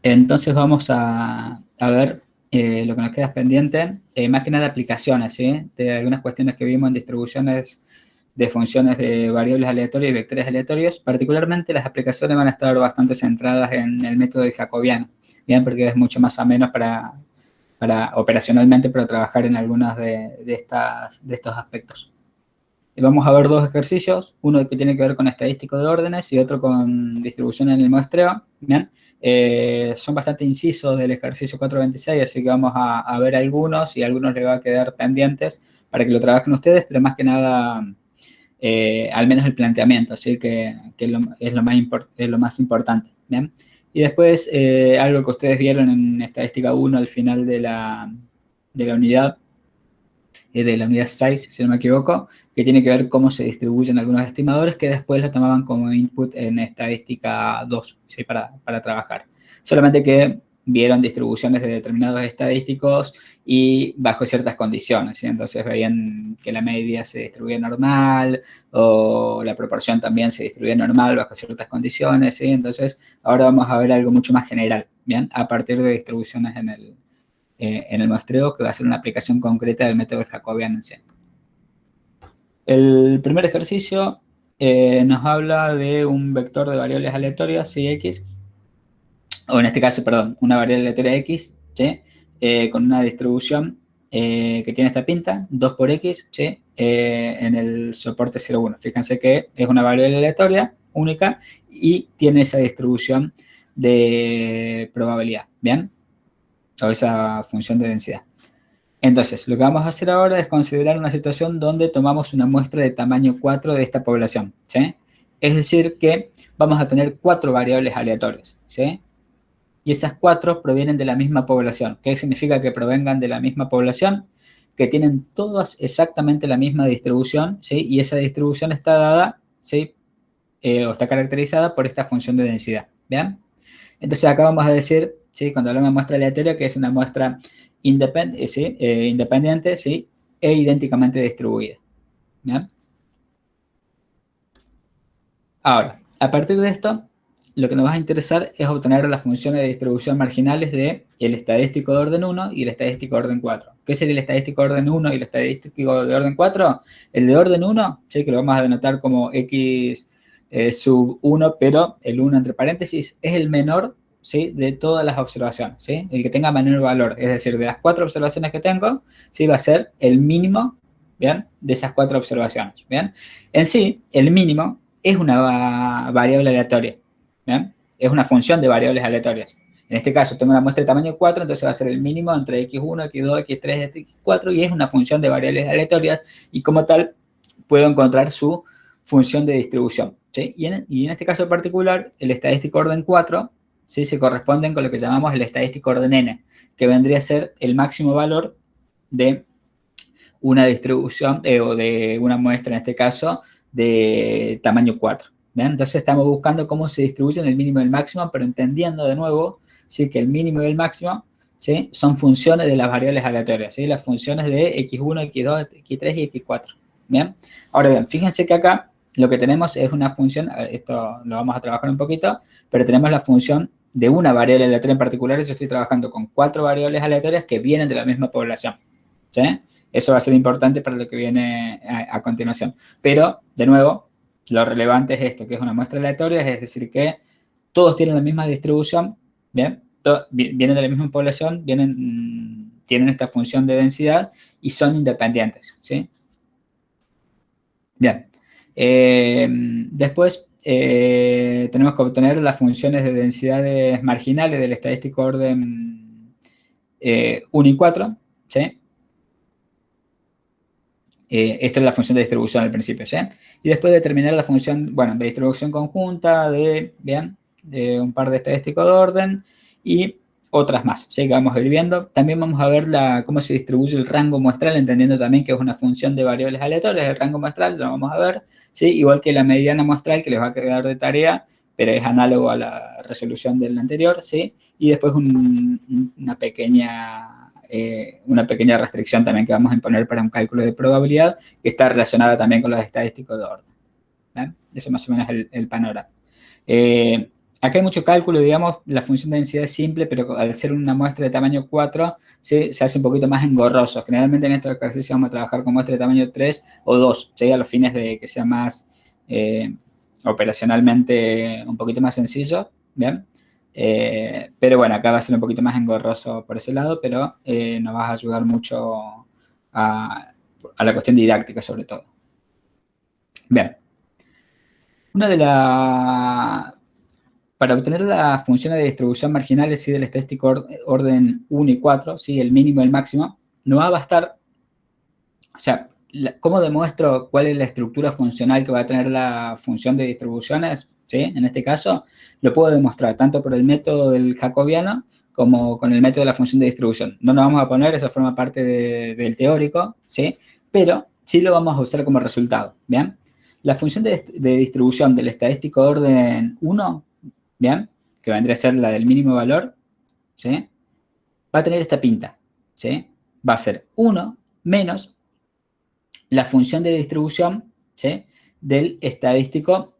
Entonces vamos a ver lo que nos queda pendiente, más que nada aplicaciones, ¿sí? De algunas cuestiones que vimos en distribuciones de funciones de variables aleatorias y vectores aleatorios. Particularmente las aplicaciones van a estar bastante centradas en el método del jacobiano, ¿bien? Porque es mucho más ameno para operacionalmente para trabajar en algunos de estos aspectos. Y vamos a ver dos ejercicios, uno que tiene que ver con estadístico de órdenes y otro con distribución en el muestreo. ¿Bien? Son bastante incisos del ejercicio 426, así que vamos a ver algunos y a algunos les va a quedar pendientes para que lo trabajen ustedes, pero más que nada, al menos el planteamiento, así que es lo más importante. ¿Bien? Y después, algo que ustedes vieron en estadística 1 al final de la unidad, de la unidad 6, si no me equivoco, que tiene que ver cómo se distribuyen algunos estimadores que después lo tomaban como input en estadística 2, ¿sí? Para trabajar. Solamente que vieron distribuciones de determinados estadísticos y bajo ciertas condiciones, ¿sí? Entonces veían que la media se distribuye normal o la proporción también se distribuye normal bajo ciertas condiciones, ¿sí? Entonces ahora vamos a ver algo mucho más general, ¿bien? A partir de distribuciones en el muestreo, que va a ser una aplicación concreta del método jacobiano en sí. El primer ejercicio nos habla de un vector de variables aleatorias, ¿sí? X, o en este caso, perdón, una variable aleatoria X, ¿sí? Con una distribución que tiene esta pinta, 2 por X, ¿sí? En el soporte 0,1. Fíjense que es una variable aleatoria única y tiene esa distribución de probabilidad, ¿bien? O esa función de densidad. Entonces, lo que vamos a hacer ahora es considerar una situación donde tomamos una muestra de tamaño 4 de esta población, ¿sí? Es decir, que vamos a tener 4 variables aleatorias, ¿sí? Y esas 4 provienen de la misma población. ¿Qué significa que provengan de la misma población? Que tienen todas exactamente la misma distribución, ¿sí? Y esa distribución está dada, ¿sí? O está caracterizada por esta función de densidad, ¿bien? Entonces acá vamos a decir, ¿sí? Cuando hablamos de muestra aleatoria, que es una muestra ¿sí? Independiente, ¿sí? E idénticamente distribuida. ¿Bien? Ahora, a partir de esto, lo que nos va a interesar es obtener las funciones de distribución marginales del estadístico de orden 1 y el estadístico de orden 4. ¿Qué sería el estadístico de orden 1 y el estadístico de orden 4? El de orden 1, ¿sí? Que lo vamos a denotar como x sub 1, pero el 1 entre paréntesis es el menor, ¿sí? De todas las observaciones, ¿sí? El que tenga menor valor, es decir, de las 4 observaciones que tengo, ¿sí? Va a ser el mínimo, ¿bien? De esas 4 observaciones, ¿bien? En sí, el mínimo es una variable aleatoria, ¿bien? Es una función de variables aleatorias. En este caso, tengo una muestra de tamaño 4, entonces va a ser el mínimo entre x1, x2, x3, x4, y es una función de variables aleatorias, y como tal, puedo encontrar su función de distribución, ¿sí? Y en este caso particular, el estadístico orden 4, ¿sí? Se corresponden con lo que llamamos el estadístico orden n, que vendría a ser el máximo valor de una distribución o de una muestra, en este caso, de tamaño 4. ¿Bien? Entonces estamos buscando cómo se distribuyen el mínimo y el máximo, pero entendiendo de nuevo, ¿sí? Que el mínimo y el máximo, ¿sí? Son funciones de las variables aleatorias, ¿sí? Las funciones de x1, x2, x3 y x4. ¿Bien? Ahora bien, fíjense que acá lo que tenemos es una función, esto lo vamos a trabajar un poquito, pero tenemos la función de una variable aleatoria en particular, y yo estoy trabajando con 4 variables aleatorias que vienen de la misma población, ¿sí? Eso va a ser importante para lo que viene a continuación. Pero, de nuevo, lo relevante es esto, que es una muestra aleatoria, es decir, que todos tienen la misma distribución, ¿bien? Vienen de la misma población, tienen esta función de densidad y son independientes, ¿sí? Bien. Después tenemos que obtener las funciones de densidades marginales del estadístico orden 1 y 4, ¿sí? Esto es la función de distribución al principio, ¿sí? Y después determinar la función, bueno, de distribución conjunta, bien, de un par de estadísticos de orden y otras más, ¿sí? Que vamos a ir viendo. También vamos a ver cómo se distribuye el rango muestral, entendiendo también que es una función de variables aleatorias. El rango muestral lo vamos a ver, ¿sí? Igual que la mediana muestral, que les va a quedar de tarea, pero es análogo a la resolución del anterior, ¿sí? Y después una pequeña restricción también que vamos a imponer para un cálculo de probabilidad que está relacionada también con los estadísticos de orden. ¿Bien? Eso más o menos es el panorama. acá hay mucho cálculo, digamos, la función de densidad es simple, pero al ser una muestra de tamaño 4, ¿sí? Se hace un poquito más engorroso. Generalmente en estos ejercicios vamos a trabajar con muestra de tamaño 3 o 2, ¿sí? A los fines de que sea más operacionalmente un poquito más sencillo, ¿bien? Pero bueno, acá va a ser un poquito más engorroso por ese lado, pero nos va a ayudar mucho a la cuestión didáctica sobre todo. Bien. Para obtener las funciones de distribución marginales del estadístico orden 1 y 4, ¿sí? El mínimo y el máximo, no va a bastar. O sea, ¿cómo demuestro cuál es la estructura funcional que va a tener la función de distribuciones? ¿Sí? En este caso, lo puedo demostrar tanto por el método del jacobiano como con el método de la función de distribución. No nos vamos a poner, eso forma parte del teórico, ¿sí? Pero sí lo vamos a usar como resultado, ¿bien? La función de distribución del estadístico de orden 1, ¿bien? Que vendría a ser la del mínimo valor, ¿sí? Va a tener esta pinta, ¿sí? Va a ser 1 menos la función de distribución, ¿sí? Del estadístico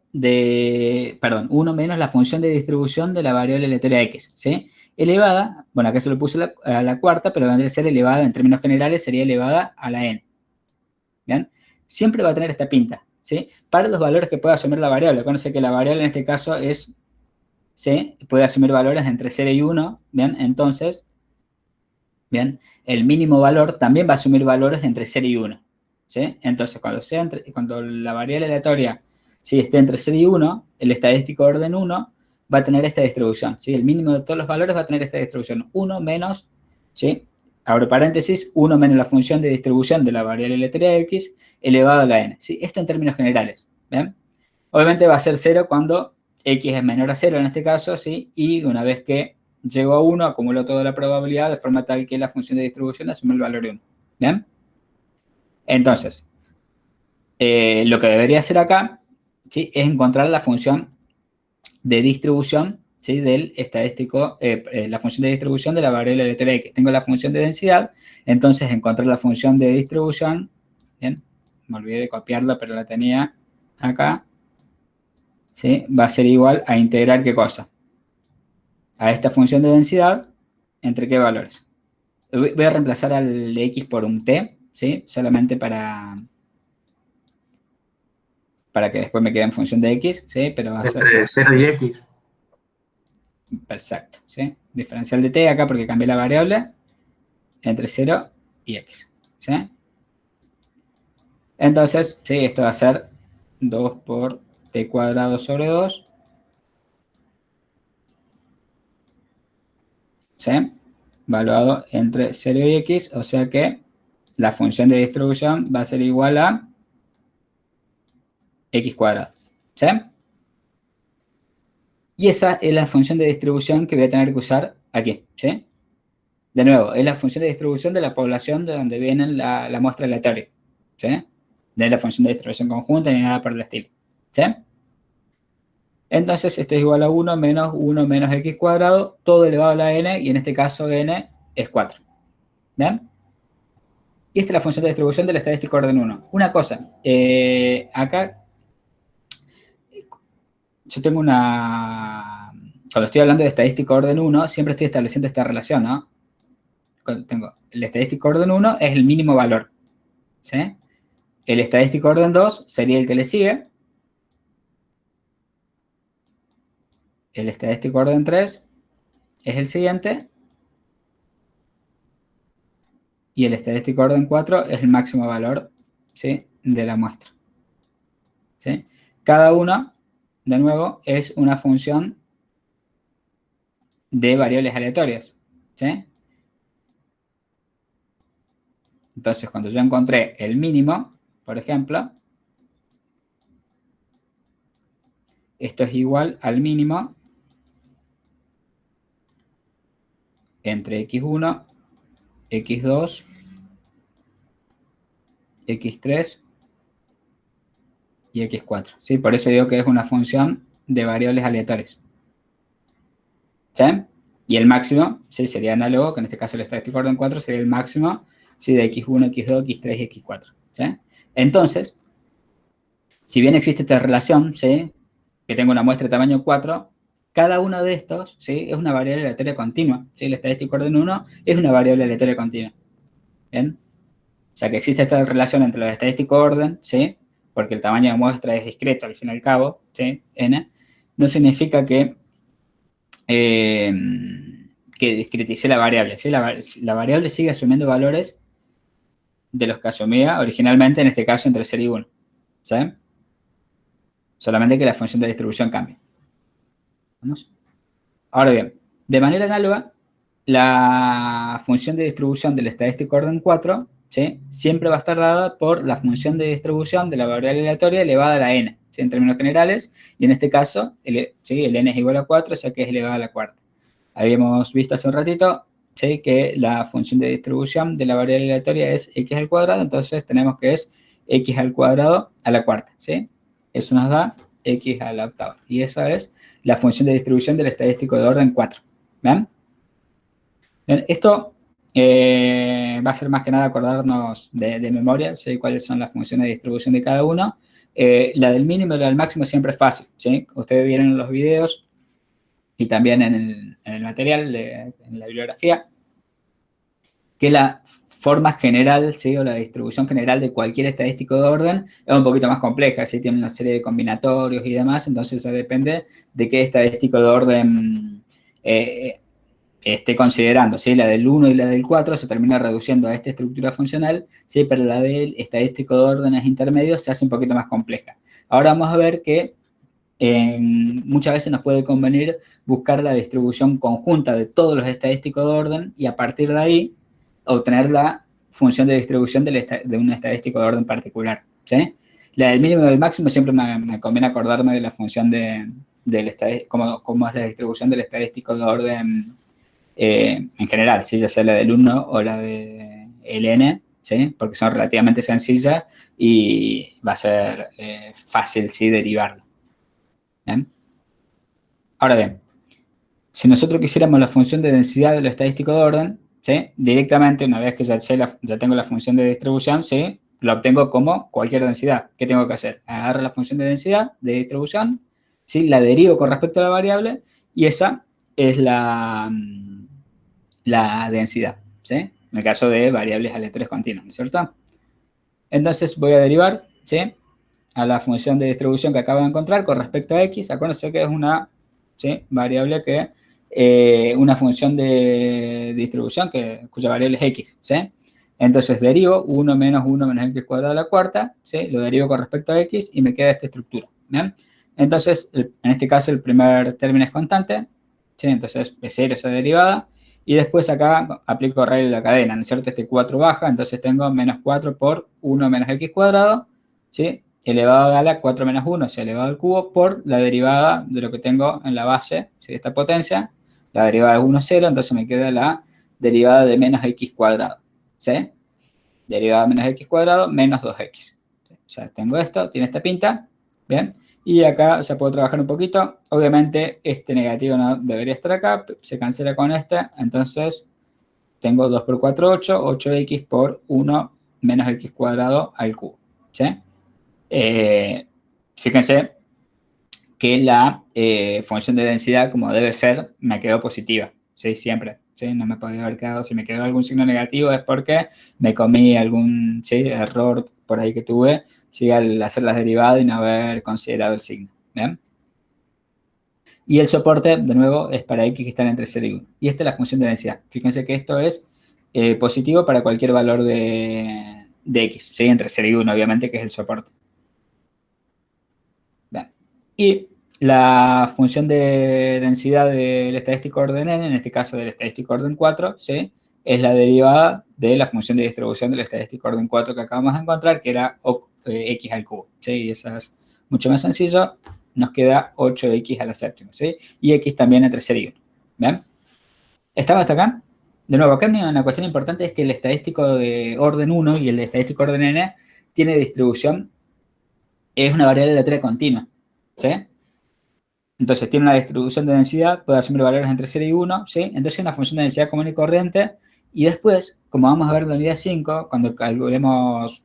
perdón, 1 menos la función de distribución de la variable aleatoria x, ¿sí? Elevada, bueno, acá se lo puse a la cuarta, pero vendría a ser elevada, en términos generales, sería elevada a la n, ¿bien? Siempre va a tener esta pinta, ¿sí? Para los valores que pueda asumir la variable. Conoce que la variable en este caso es, ¿sí? Puede asumir valores entre 0 y 1, ¿bien? Entonces, ¿bien? El mínimo valor también va a asumir valores entre 0 y 1, ¿sí? Entonces, cuando la variable aleatoria, ¿sí? Esté entre 0 y 1, el estadístico de orden 1 va a tener esta distribución, ¿sí? El mínimo de todos los valores va a tener esta distribución. 1 menos, ¿sí? Abro paréntesis, 1 menos la función de distribución de la variable aleatoria x elevado a la n, ¿sí? Esto en términos generales, ¿bien? Obviamente va a ser 0 cuando x es menor a 0 en este caso, ¿sí? Y una vez que llego a 1, acumulo toda la probabilidad de forma tal que la función de distribución asume el valor de 1. ¿Bien? Entonces, lo que debería hacer acá, ¿sí? Es encontrar la función de distribución, ¿sí? Del estadístico, la función de distribución de la variable aleatoria x. Tengo la función de densidad, entonces encontrar la función de distribución, ¿bien? Me olvidé de copiarla, pero la tenía acá, ¿sí? Va a ser igual a integrar ¿qué cosa? A esta función de densidad, ¿entre qué valores? Voy a reemplazar al x por un t, ¿sí? Solamente para que después me quede en función de x, ¿sí? Pero va a ser Entre 0 y X. exacto, ¿sí? Diferencial de t acá porque cambié la variable entre 0 y x, ¿sí? Entonces, sí, esto va a ser 2 por t cuadrado sobre 2, ¿sí? Valuado entre 0 y x, o sea que la función de distribución va a ser igual a x cuadrado, ¿sí? Y esa es la función de distribución que voy a tener que usar aquí, ¿sí? De nuevo, es la función de distribución de la población de donde viene la muestra aleatoria, ¿sí? No es la función de distribución conjunta ni nada por el estilo, ¿sí? Entonces, esto es igual a 1 menos x cuadrado, todo elevado a la n, y en este caso n es 4, ¿bien? Y esta es la función de distribución del estadístico orden 1. Una cosa, acá yo tengo cuando estoy hablando de estadístico orden 1, siempre estoy estableciendo esta relación, ¿no? Tengo el estadístico orden 1 es el mínimo valor, ¿sí? El estadístico orden 2 sería el que le sigue. El estadístico orden 3 es el siguiente. Y el estadístico orden 4 es el máximo valor, ¿sí? De la muestra, ¿sí? Cada uno, de nuevo, es una función de variables aleatorias, ¿sí? Entonces, cuando yo encontré el mínimo, por ejemplo, esto es igual al mínimo entre x1, x2, x3 y x4, ¿sí? Por eso digo que es una función de variables aleatorias, ¿sí? Y el máximo, ¿sí? Sería análogo, que en este caso el estadístico orden 4 sería el máximo, ¿sí? De x1, x2, x3 y x4, ¿sí? Entonces, si bien existe esta relación, ¿sí? Que tengo una muestra de tamaño 4, cada uno de estos, ¿sí? Es una variable aleatoria continua, ¿sí? El estadístico orden 1 es una variable aleatoria continua, ¿bien? O sea que existe esta relación entre los estadísticos orden, ¿sí? Porque el tamaño de muestra es discreto al fin y al cabo, ¿sí? N. No significa eh, que discretice la variable, ¿sí? La variable sigue asumiendo valores de los que asumía originalmente, en este caso entre 0 y 1, ¿sí? Solamente que la función de distribución cambia. ¿Vamos? Ahora bien, de manera análoga, la función de distribución del estadístico orden 4, ¿sí? Siempre va a estar dada por la función de distribución de la variable aleatoria elevada a la n, ¿sí? En términos generales, y en este caso, ¿sí? El n es igual a 4, o sea que es elevada a la cuarta. Habíamos visto hace un ratito, ¿sí? Que la función de distribución de la variable aleatoria es x al cuadrado, entonces tenemos que es x al cuadrado a la cuarta, ¿sí? Eso nos da x a la octava, y esa es la función de distribución del estadístico de orden 4. ¿Ven? Bien, esto va a ser más que nada acordarnos de memoria, ¿sí? Cuáles son las funciones de distribución de cada uno. La del mínimo y la del máximo siempre es fácil, ¿sí? Ustedes vieron en los videos y también en el material, en la bibliografía, que la forma general, ¿sí? O la distribución general de cualquier estadístico de orden es un poquito más compleja, ¿sí? Tiene una serie de combinatorios y demás, entonces depende de qué estadístico de orden esté considerando, ¿sí? La del 1 y la del 4 se termina reduciendo a esta estructura funcional, ¿sí? Pero la del estadístico de órdenes intermedios se hace un poquito más compleja. Ahora vamos a ver que muchas veces nos puede convenir buscar la distribución conjunta de todos los estadísticos de orden y a partir de ahí obtener la función de distribución de un estadístico de orden particular, ¿sí? La del mínimo y del máximo siempre me conviene acordarme de la función cómo es la distribución del estadístico de orden en general, ¿sí? Ya sea la del 1 o la de n, ¿sí? Porque son relativamente sencillas y va a ser fácil, ¿sí? Derivarlo. ¿Bien? Ahora bien, si nosotros quisiéramos la función de densidad de lo estadístico de orden, ¿sí? Directamente, una vez que ya tengo la función de distribución, ¿sí? La obtengo como cualquier densidad. ¿Qué tengo que hacer? Agarro la función de densidad de distribución, ¿sí? La derivo con respecto a la variable y esa es la densidad, ¿sí? En el caso de variables aleatorias continuas, ¿no es cierto? Entonces voy a derivar, ¿sí? A la función de distribución que acabo de encontrar con respecto a x. Acuérdense que es una, ¿sí? Variable que, una función de distribución cuya variable es x, ¿sí? Entonces derivo 1 menos 1 menos x cuadrado a la cuarta, ¿sí? Lo derivo con respecto a x y me queda esta estructura, ¿bien? Entonces, en este caso, el primer término es constante, ¿sí? Entonces es 0 esa derivada. Y después acá aplico regla de la cadena, ¿no es cierto? Este 4 baja, entonces tengo menos 4 por 1 menos x cuadrado, ¿sí? Elevado a la 4 menos 1, se elevado al cubo por la derivada de lo que tengo en la base, ¿sí? De esta potencia. La derivada es 1, 0, entonces me queda la derivada de menos x cuadrado, ¿sí? Derivada de menos x cuadrado menos 2x. O sea, tengo esto, tiene esta pinta, ¿bien? Y acá ya puedo trabajar un poquito. Obviamente este negativo no debería estar acá, se cancela con este, entonces tengo 2 por 4, 8, 8x por 1 menos x cuadrado al cubo, ¿sí? Fíjense que la función de densidad, como debe ser, me quedó positiva, ¿sí? Siempre, ¿sí? No me podría haber quedado, si me quedó algún signo negativo es porque me comí algún, ¿sí? Error por ahí que tuve, ¿sí? Al hacer las derivadas y no haber considerado el signo, ¿bien? Y el soporte, de nuevo, es para x que están entre 0 y 1. Y esta es la función de densidad. Fíjense que esto es positivo para cualquier valor de x, ¿sí? Entre 0 y 1, obviamente, que es el soporte. Bien. Y la función de densidad del estadístico orden n, en este caso del estadístico orden 4, ¿sí? Es la derivada de la función de distribución del estadístico orden 4 que acabamos de encontrar, que era x al cubo, ¿sí? Y eso es mucho más sencillo. Nos queda 8x a la séptima, ¿sí? Y x también entre 0 y 1. ¿Bien? ¿Estaba hasta acá? De nuevo, acá una cuestión importante es que el estadístico de orden 1 y el de estadístico orden n tiene distribución, es una variable aleatoria continua, ¿sí? Entonces tiene una distribución de densidad, puede asumir valores entre 0 y 1, ¿sí? Entonces es una función de densidad común y corriente. Y después, como vamos a ver en la unidad 5, cuando calculemos,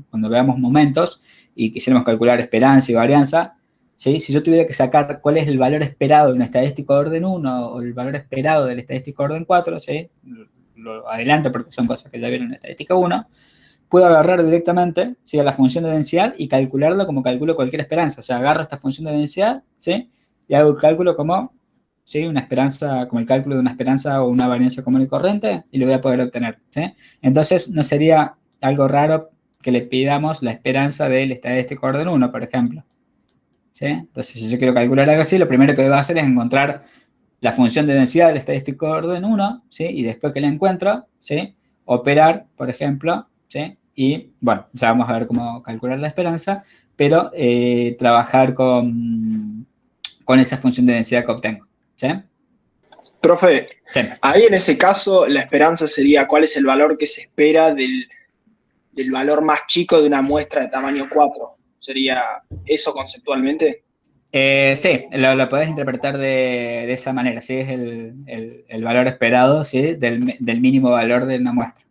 cuando veamos momentos y quisiéramos calcular esperanza y varianza, ¿sí? Si yo tuviera que sacar cuál es el valor esperado de un estadístico de orden 1 o el valor esperado del estadístico de orden 4, ¿sí? Lo adelanto porque son cosas que ya vieron en estadística 1, puedo agarrar directamente, ¿sí?, a la función de densidad y calcularlo como calculo cualquier esperanza. O sea, agarro esta función de densidad, ¿sí?, y hago el cálculo como, ¿sí?, una esperanza, como el cálculo de una esperanza o una varianza común y corriente, y lo voy a poder obtener, ¿sí? Entonces, no sería algo raro que le pidamos la esperanza del estadístico orden 1, por ejemplo, ¿sí? Entonces, si yo quiero calcular algo así, lo primero que debo hacer es encontrar la función de densidad del estadístico orden 1, ¿sí? Y después que la encuentro, ¿sí?, operar, por ejemplo, ¿sí? Y, bueno, ya vamos a ver cómo calcular la esperanza, pero trabajar con esa función de densidad que obtengo, ¿sí? Profe, Sí. ahí en ese caso la esperanza sería cuál es el valor que se espera del valor más chico de una muestra de tamaño 4. ¿Sería eso conceptualmente? Sí, lo podés interpretar de esa manera, ¿sí? Es el valor esperado, ¿sí?, del mínimo valor de una muestra,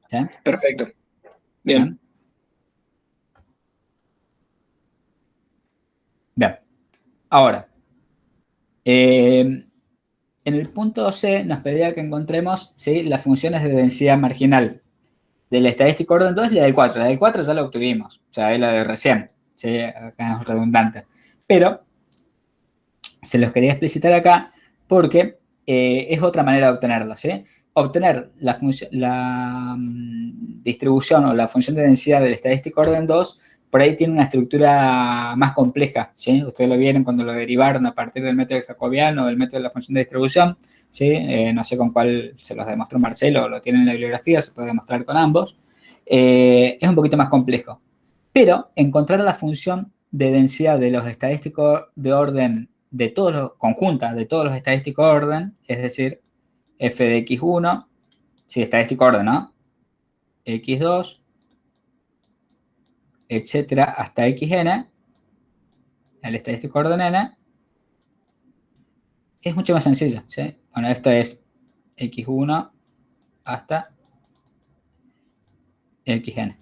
¿sí? Perfecto. Bien. Bien. Bien. Ahora, en el punto C nos pedía que encontremos, ¿sí?, las funciones de densidad marginal del estadístico orden 2 y la del 4. La del 4 ya la obtuvimos, o sea, es la de recién, ¿sí? Acá es redundante. Pero se los quería explicitar acá porque es otra manera de obtenerlo, ¿sí? Obtener la distribución o la función de densidad del estadístico orden 2 por ahí tiene una estructura más compleja, ¿sí? Ustedes lo vieron cuando lo derivaron a partir del método jacobiano o del método de la función de distribución, ¿sí? No sé con cuál se los demostró Marcelo o lo tienen en la bibliografía, se puede demostrar con ambos. Es un poquito más complejo. Pero encontrar la función de densidad de los estadísticos de orden de todos los, conjunta de todos los estadísticos de orden, es decir, f de x1, sí, estadístico orden, ¿no? x2, etcétera, hasta xn, el estadístico orden n, es mucho más sencillo, ¿sí? Bueno, esto es x1 hasta xn.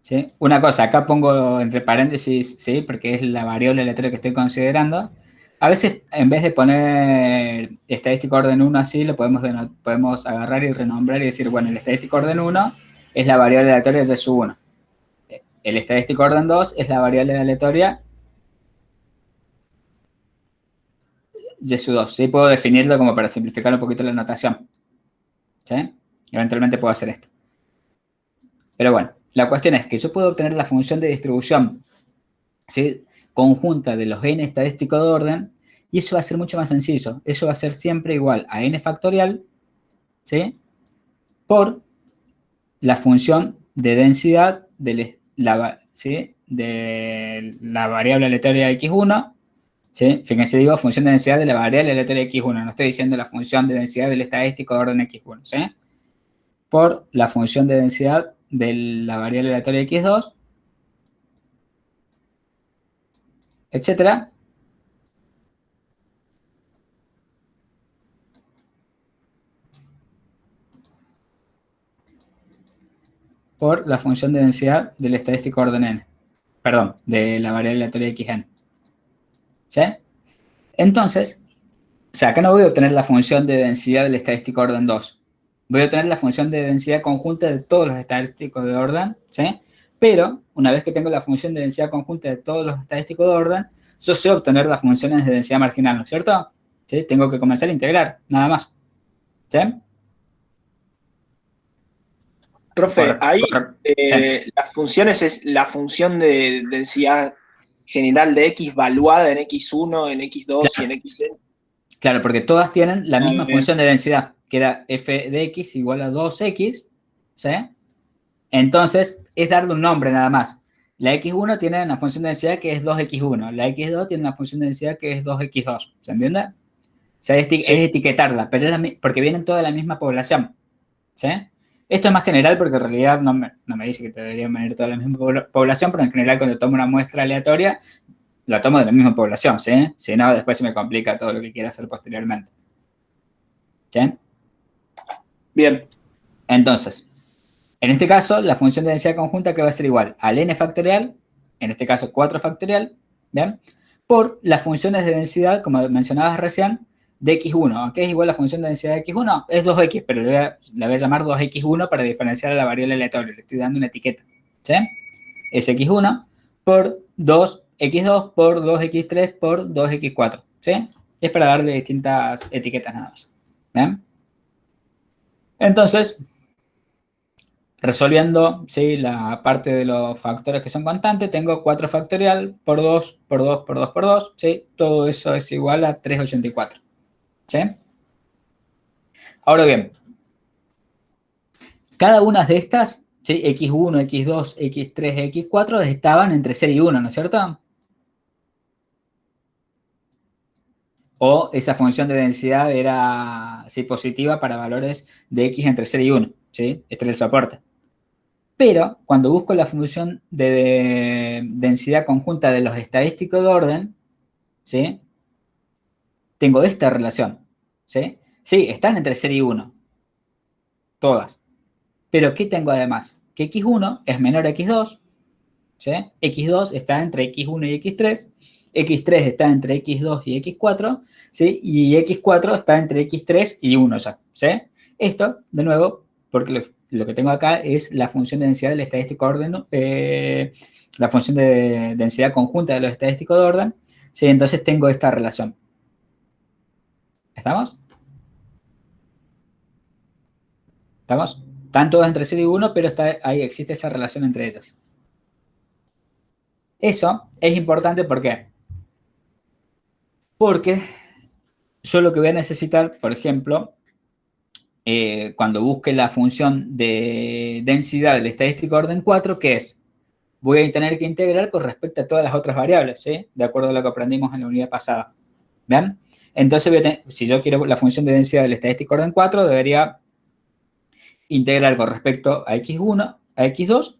¿Sí? Una cosa, acá pongo entre paréntesis, ¿sí?, porque es la variable aleatoria que estoy considerando. A veces, en vez de poner estadístico orden 1 así, lo podemos agarrar y renombrar y decir, bueno, el estadístico orden 1 es la variable aleatoria y sub 1. El estadístico orden 2 es la variable aleatoria y sub 2. ¿Sí? Puedo definirlo como para simplificar un poquito la notación, ¿sí? Eventualmente puedo hacer esto. Pero bueno, la cuestión es que yo puedo obtener la función de distribución, ¿sí?, conjunta de los n estadísticos de orden, y eso va a ser mucho más sencillo. Eso va a ser siempre igual a n factorial, ¿sí?, por la función de densidad ¿sí?, de la variable aleatoria x1, ¿sí? Fíjense, digo función de densidad de la variable aleatoria x1, no estoy diciendo la función de densidad del estadístico de orden x1, ¿sí?, por la función de densidad de la variable aleatoria x2, etcétera, por la función de densidad del estadístico orden n. Perdón, de la variable aleatoria xn. ¿Sí? Entonces, o sea, acá no voy a obtener la función de densidad del estadístico orden 2. Voy a obtener la función de densidad conjunta de todos los estadísticos de orden, ¿sí? Pero, una vez que tengo la función de densidad conjunta de todos los estadísticos de orden, yo sé obtener las funciones de densidad marginal, ¿no es cierto? ¿Sí? Tengo que comenzar a integrar, nada más. ¿Sí? Profe, ahí Sí. las funciones es la función de densidad general de X valuada en X1, en X2 y en Xn. Claro, porque todas tienen la misma Bien. función de densidad, que era f de x igual a 2x, ¿sí? Entonces, es darle un nombre nada más. La x1 tiene una función de densidad que es 2x1, la x2 tiene una función de densidad que es 2x2, ¿se entiende? O sea, es Sí. etiquetarla, pero porque vienen todas de la misma población, ¿sí? Esto es más general porque en realidad no me dice que te deberían venir toda la misma población, pero en general cuando tomo una muestra aleatoria, la tomo de la misma población, ¿sí? Si no, después se me complica todo lo que quiera hacer posteriormente. ¿Sí? Bien. Entonces, en este caso, la función de densidad conjunta que va a ser igual al n factorial, en este caso 4 factorial, ¿bien? Por las funciones de densidad, como mencionabas recién, de x1. ¿Qué es igual a la función de densidad de x1? Es 2x, pero le voy a llamar 2x1 para diferenciar a la variable aleatoria. Le estoy dando una etiqueta, ¿sí? Es x1 por 2x2 por 2x3 por 2x4, ¿sí? Es para darle distintas etiquetas nada más, ¿bien? Entonces, resolviendo, ¿sí?, la parte de los factores que son constantes, tengo 4 factorial por 2 por 2 por 2 por 2, ¿sí? Todo eso es igual a 384, ¿sí? Ahora bien, cada una de estas, ¿sí?, x1, x2, x3, x4, estaban entre 0 y 1, ¿no es cierto? O esa función de densidad era, ¿sí?, positiva para valores de x entre 0 y 1, ¿sí? Este era el soporte. Pero cuando busco la función de densidad conjunta de los estadísticos de orden, ¿sí?, tengo esta relación, ¿sí? Sí, están entre 0 y 1, todas. Pero ¿qué tengo además? Que x1 es menor a x2, ¿sí? x2 está entre x1 y x3, x3 está entre x2 y x4, ¿sí? Y x4 está entre x3 y 1 ya, ¿sí? Esto, de nuevo, porque lo que tengo acá es la función de densidad del estadístico de orden, la función de densidad conjunta de los estadísticos de orden, ¿sí? Entonces tengo esta relación. ¿Estamos? ¿Estamos? Están todas entre 0 y 1, pero ahí existe esa relación entre ellas. Eso es importante, ¿por qué? Porque yo lo que voy a necesitar, por ejemplo, cuando busque la función de densidad del estadístico de orden 4, ¿qué es? Voy a tener que integrar con respecto a todas las otras variables, ¿sí? De acuerdo a lo que aprendimos en la unidad pasada. ¿Ven? Entonces, si yo quiero la función de densidad del estadístico de orden 4, debería integrar con respecto a x1, a x2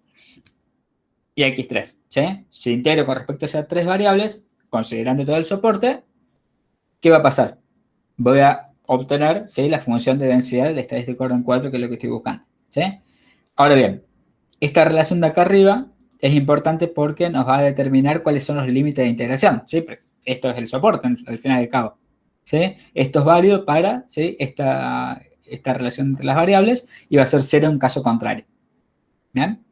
y a x3, ¿sí? Si integro con respecto a esas tres variables, considerando todo el soporte, ¿qué va a pasar? Voy a obtener, ¿sí?, la función de densidad del estadístico de orden 4, que es lo que estoy buscando, ¿sí? Ahora bien, esta relación de acá arriba es importante porque nos va a determinar cuáles son los límites de integración, ¿sí? Esto es el soporte, al final del cabo, ¿sí? Esto es válido para, ¿sí?, esta relación entre las variables, y va a ser 0 en caso contrario. ¿Bien?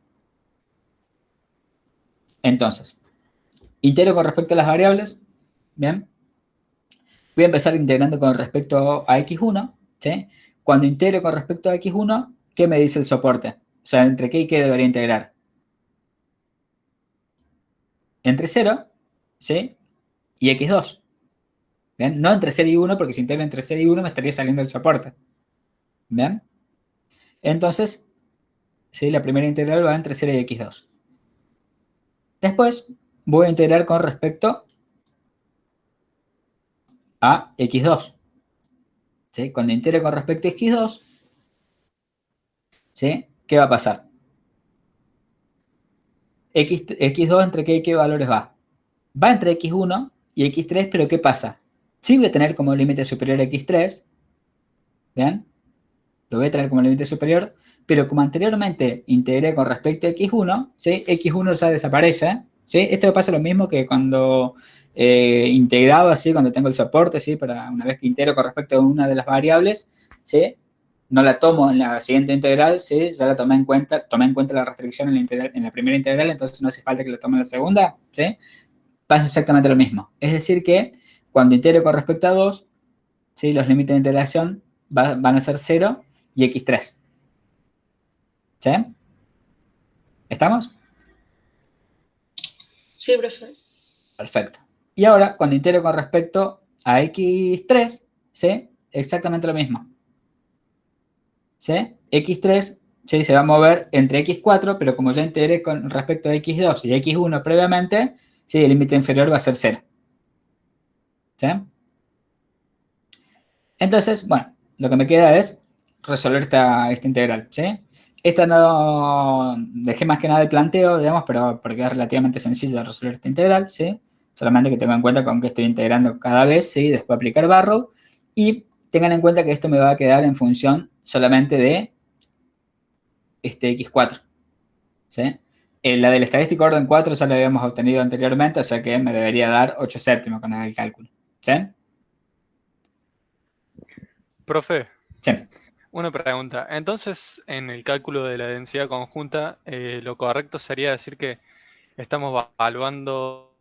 Entonces, integro con respecto a las variables. ¿Bien? Voy a empezar integrando con respecto a x1, ¿sí? Cuando integro con respecto a x1, ¿qué me dice el soporte? O sea, ¿entre qué y qué debería integrar? Entre 0, ¿sí?, y x2. ¿Bien? No entre 0 y 1, porque si integro entre 0 y 1 me estaría saliendo el soporte. ¿Bien? Entonces, ¿sí?, la primera integral va entre 0 y x2. Después voy a integrar con respecto a x2. ¿Sí? Cuando integre con respecto a x2, ¿sí?, ¿qué va a pasar? X2 entre qué y qué valores va. Va entre x1 y x3, pero ¿qué pasa? Sí voy a tener como límite superior a x3, ¿bien? Lo voy a tener como límite superior, pero como anteriormente integré con respecto a x1, ¿sí?, x1 ya desaparece, ¿sí? Esto pasa lo mismo que cuando integraba, ¿sí?, cuando tengo el soporte, ¿sí?, para una vez que integro con respecto a una de las variables, ¿sí?, no la tomo en la siguiente integral, ¿sí?, ya la tomé en cuenta la restricción en la primera integral, entonces no hace falta que la tome en la segunda, ¿sí? Pasa exactamente lo mismo. Es decir que cuando integro con respecto a 2, ¿sí?, los límites de integración van a ser 0 y x3. ¿Sí? ¿Estamos? Sí, profe. Perfecto. Y ahora, cuando integro con respecto a x3, ¿sí?, exactamente lo mismo. ¿Sí? x3, ¿sí?, se va a mover entre x4, pero como ya integré con respecto a x2 y x1 previamente, ¿sí?, el límite inferior va a ser 0. ¿Sí? Entonces, bueno, lo que me queda es resolver esta integral, ¿sí? Esta no dejé más que nada el planteo, digamos, pero porque es relativamente sencillo resolver esta integral, ¿sí? Solamente que tengan en cuenta con qué estoy integrando cada vez, ¿sí? Después aplicar Barrow, y tengan en cuenta que esto me va a quedar en función solamente de este x4, ¿sí? La del estadístico orden 4 ya la habíamos obtenido anteriormente, o sea que me debería dar 8 séptimos con el cálculo. ¿Sí? Profe, Sí. una pregunta. Entonces, en el cálculo de la densidad conjunta, lo correcto sería decir que estamos evaluando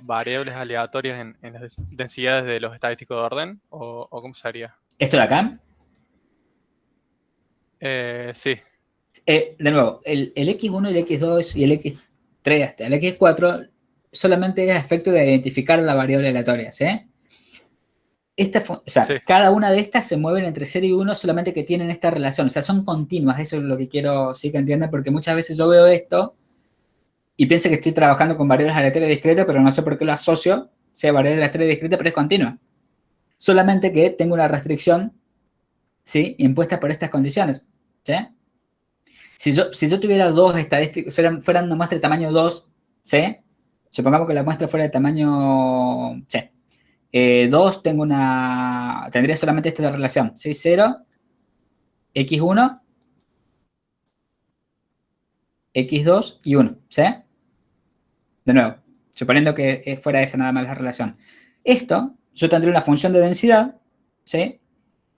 variables aleatorias en las densidades de los estadísticos de orden, o cómo sería? ¿Esto de acá? Sí, De nuevo, el X1, el X2 y el X3 hasta el X4 solamente es a efecto de identificar la variable aleatoria, ¿sí? O sea, sí, cada una de estas se mueven entre 0 y 1 solamente que tienen esta relación, o sea, son continuas, eso es lo que quiero sí que entiendan, porque muchas veces yo veo esto y pienso que estoy trabajando con variables aleatorias discretas, pero no sé por qué lo asocio, sea variable aleatoria discreta, pero es continua. Solamente que tengo una restricción, ¿sí? Impuesta por estas condiciones, ¿sí? Si yo tuviera dos estadísticos, fueran una muestra de tamaño 2, ¿sí? Supongamos que la muestra fuera de tamaño, ¿sí? 2, tendría solamente esta relación, ¿sí? 0, x1, x2 y 1, ¿sí? De nuevo, suponiendo que fuera esa nada más la relación. Esto, yo tendría una función de densidad, ¿sí?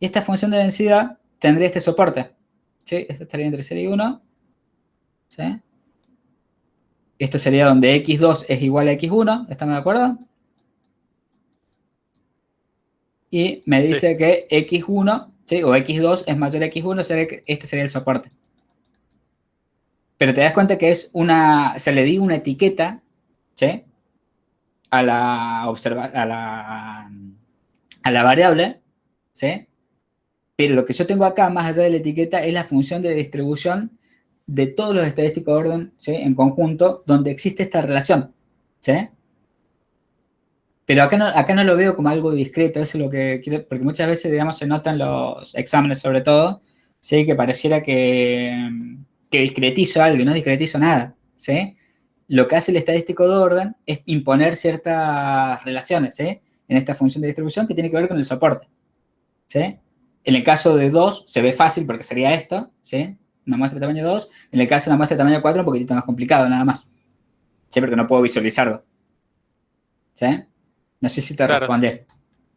Y esta función de densidad tendría este soporte, ¿sí? Esto estaría entre 0 y 1, ¿sí? Esto sería donde x2 es igual a x1, ¿estamos de acuerdo? Y me sí. dice que x1, ¿sí? O x2 es mayor a x1, este sería el soporte. Pero te das cuenta que se le di una etiqueta, ¿sí? A la variable, ¿sí? Pero lo que yo tengo acá, más allá de la etiqueta, es la función de distribución de todos los estadísticos de orden, ¿sí? En conjunto, donde existe esta relación, ¿sí? Pero acá no lo veo como algo discreto, eso es lo que quiero, porque muchas veces, digamos, se notan los exámenes sobre todo, ¿sí? Que pareciera que discretizo algo y no discretizo nada, ¿sí? Lo que hace el estadístico de orden es imponer ciertas relaciones, ¿sí? En esta función de distribución que tiene que ver con el soporte, ¿sí? En el caso de 2 se ve fácil porque sería esto, ¿sí? Una muestra de tamaño 2. En el caso de una muestra de tamaño 4 un poquitito más complicado, nada más. ¿Sí? Porque no puedo visualizarlo, ¿sí? No sé si te Claro. respondí.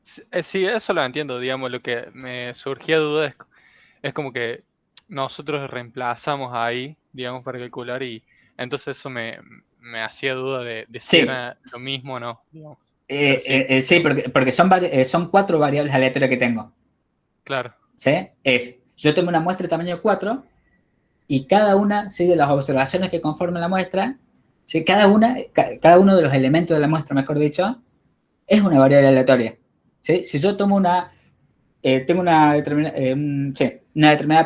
Sí, eso lo entiendo, digamos, lo que me surgía duda es como que nosotros reemplazamos ahí, digamos, para calcular y entonces eso me hacía duda de si Sí, era lo mismo o no, digamos. Pero sí, sí, digamos, porque son 4 variables aleatorias que tengo, claro, ¿sí? Yo tengo una muestra de tamaño 4 y cada una, ¿sí? De las observaciones que conforman la muestra, ¿sí? Cada uno de los elementos de la muestra, mejor dicho, es una variable aleatoria, ¿sí? Si yo tengo una determinada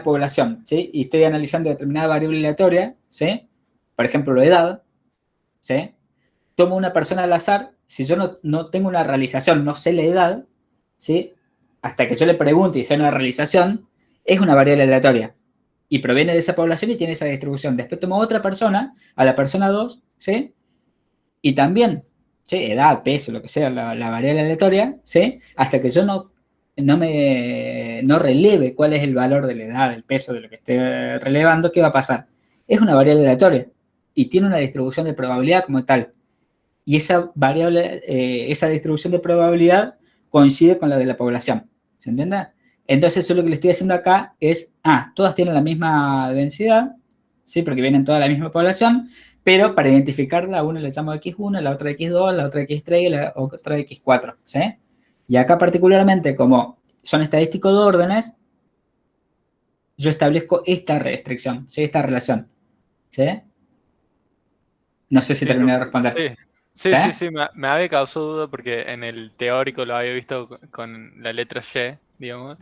población, ¿sí? Y estoy analizando determinada variable aleatoria, ¿sí? Por ejemplo, la edad, ¿sí? Tomo una persona al azar, si yo no tengo una realización, no sé la edad, ¿sí? Hasta que yo le pregunte y sea una realización, es una variable aleatoria. Y proviene de esa población y tiene esa distribución. Después tomo otra persona, a la persona 2, ¿sí? Y también, ¿sí? Edad, peso, lo que sea, la variable aleatoria, ¿sí? Hasta que yo no releve cuál es el valor de la edad, del peso, de lo que esté relevando, ¿qué va a pasar? Es una variable aleatoria y tiene una distribución de probabilidad como tal. Y esa variable, esa distribución de probabilidad coincide con la de la población. ¿Se entiende? Entonces, yo lo que le estoy haciendo acá es, todas tienen la misma densidad, ¿sí? Porque vienen toda la misma población, pero para identificarla, a una le llamo X1, la otra X2, la otra X3 y la otra X4, ¿sí? Y acá particularmente, como son estadísticos de órdenes, yo establezco esta restricción, ¿sí? Esta relación, ¿sí? No sé si listo. terminé de responder, Sí, ¿sí? sí, me había causado duda porque en el teórico lo había visto con la letra Y, digamos,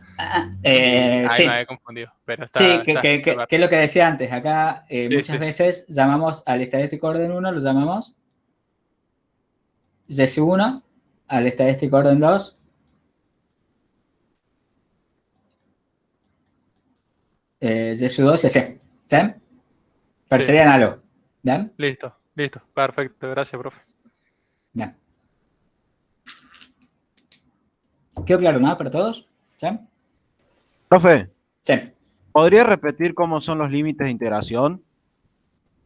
y ahí me Sí, había confundido, pero sí, está que es lo que decía antes. Acá sí, muchas sí, veces llamamos al estadístico orden 1, lo llamamos YES1, al estadístico orden 2, YES2 y así. ¿Sí? Pero sí, serían algo. ¿Bien? listo, perfecto, gracias, profe. Bien. ¿Quedó claro, no? ¿Para todos? ¿Sí? Profe, Sí. ¿podría repetir cómo son los límites de integración?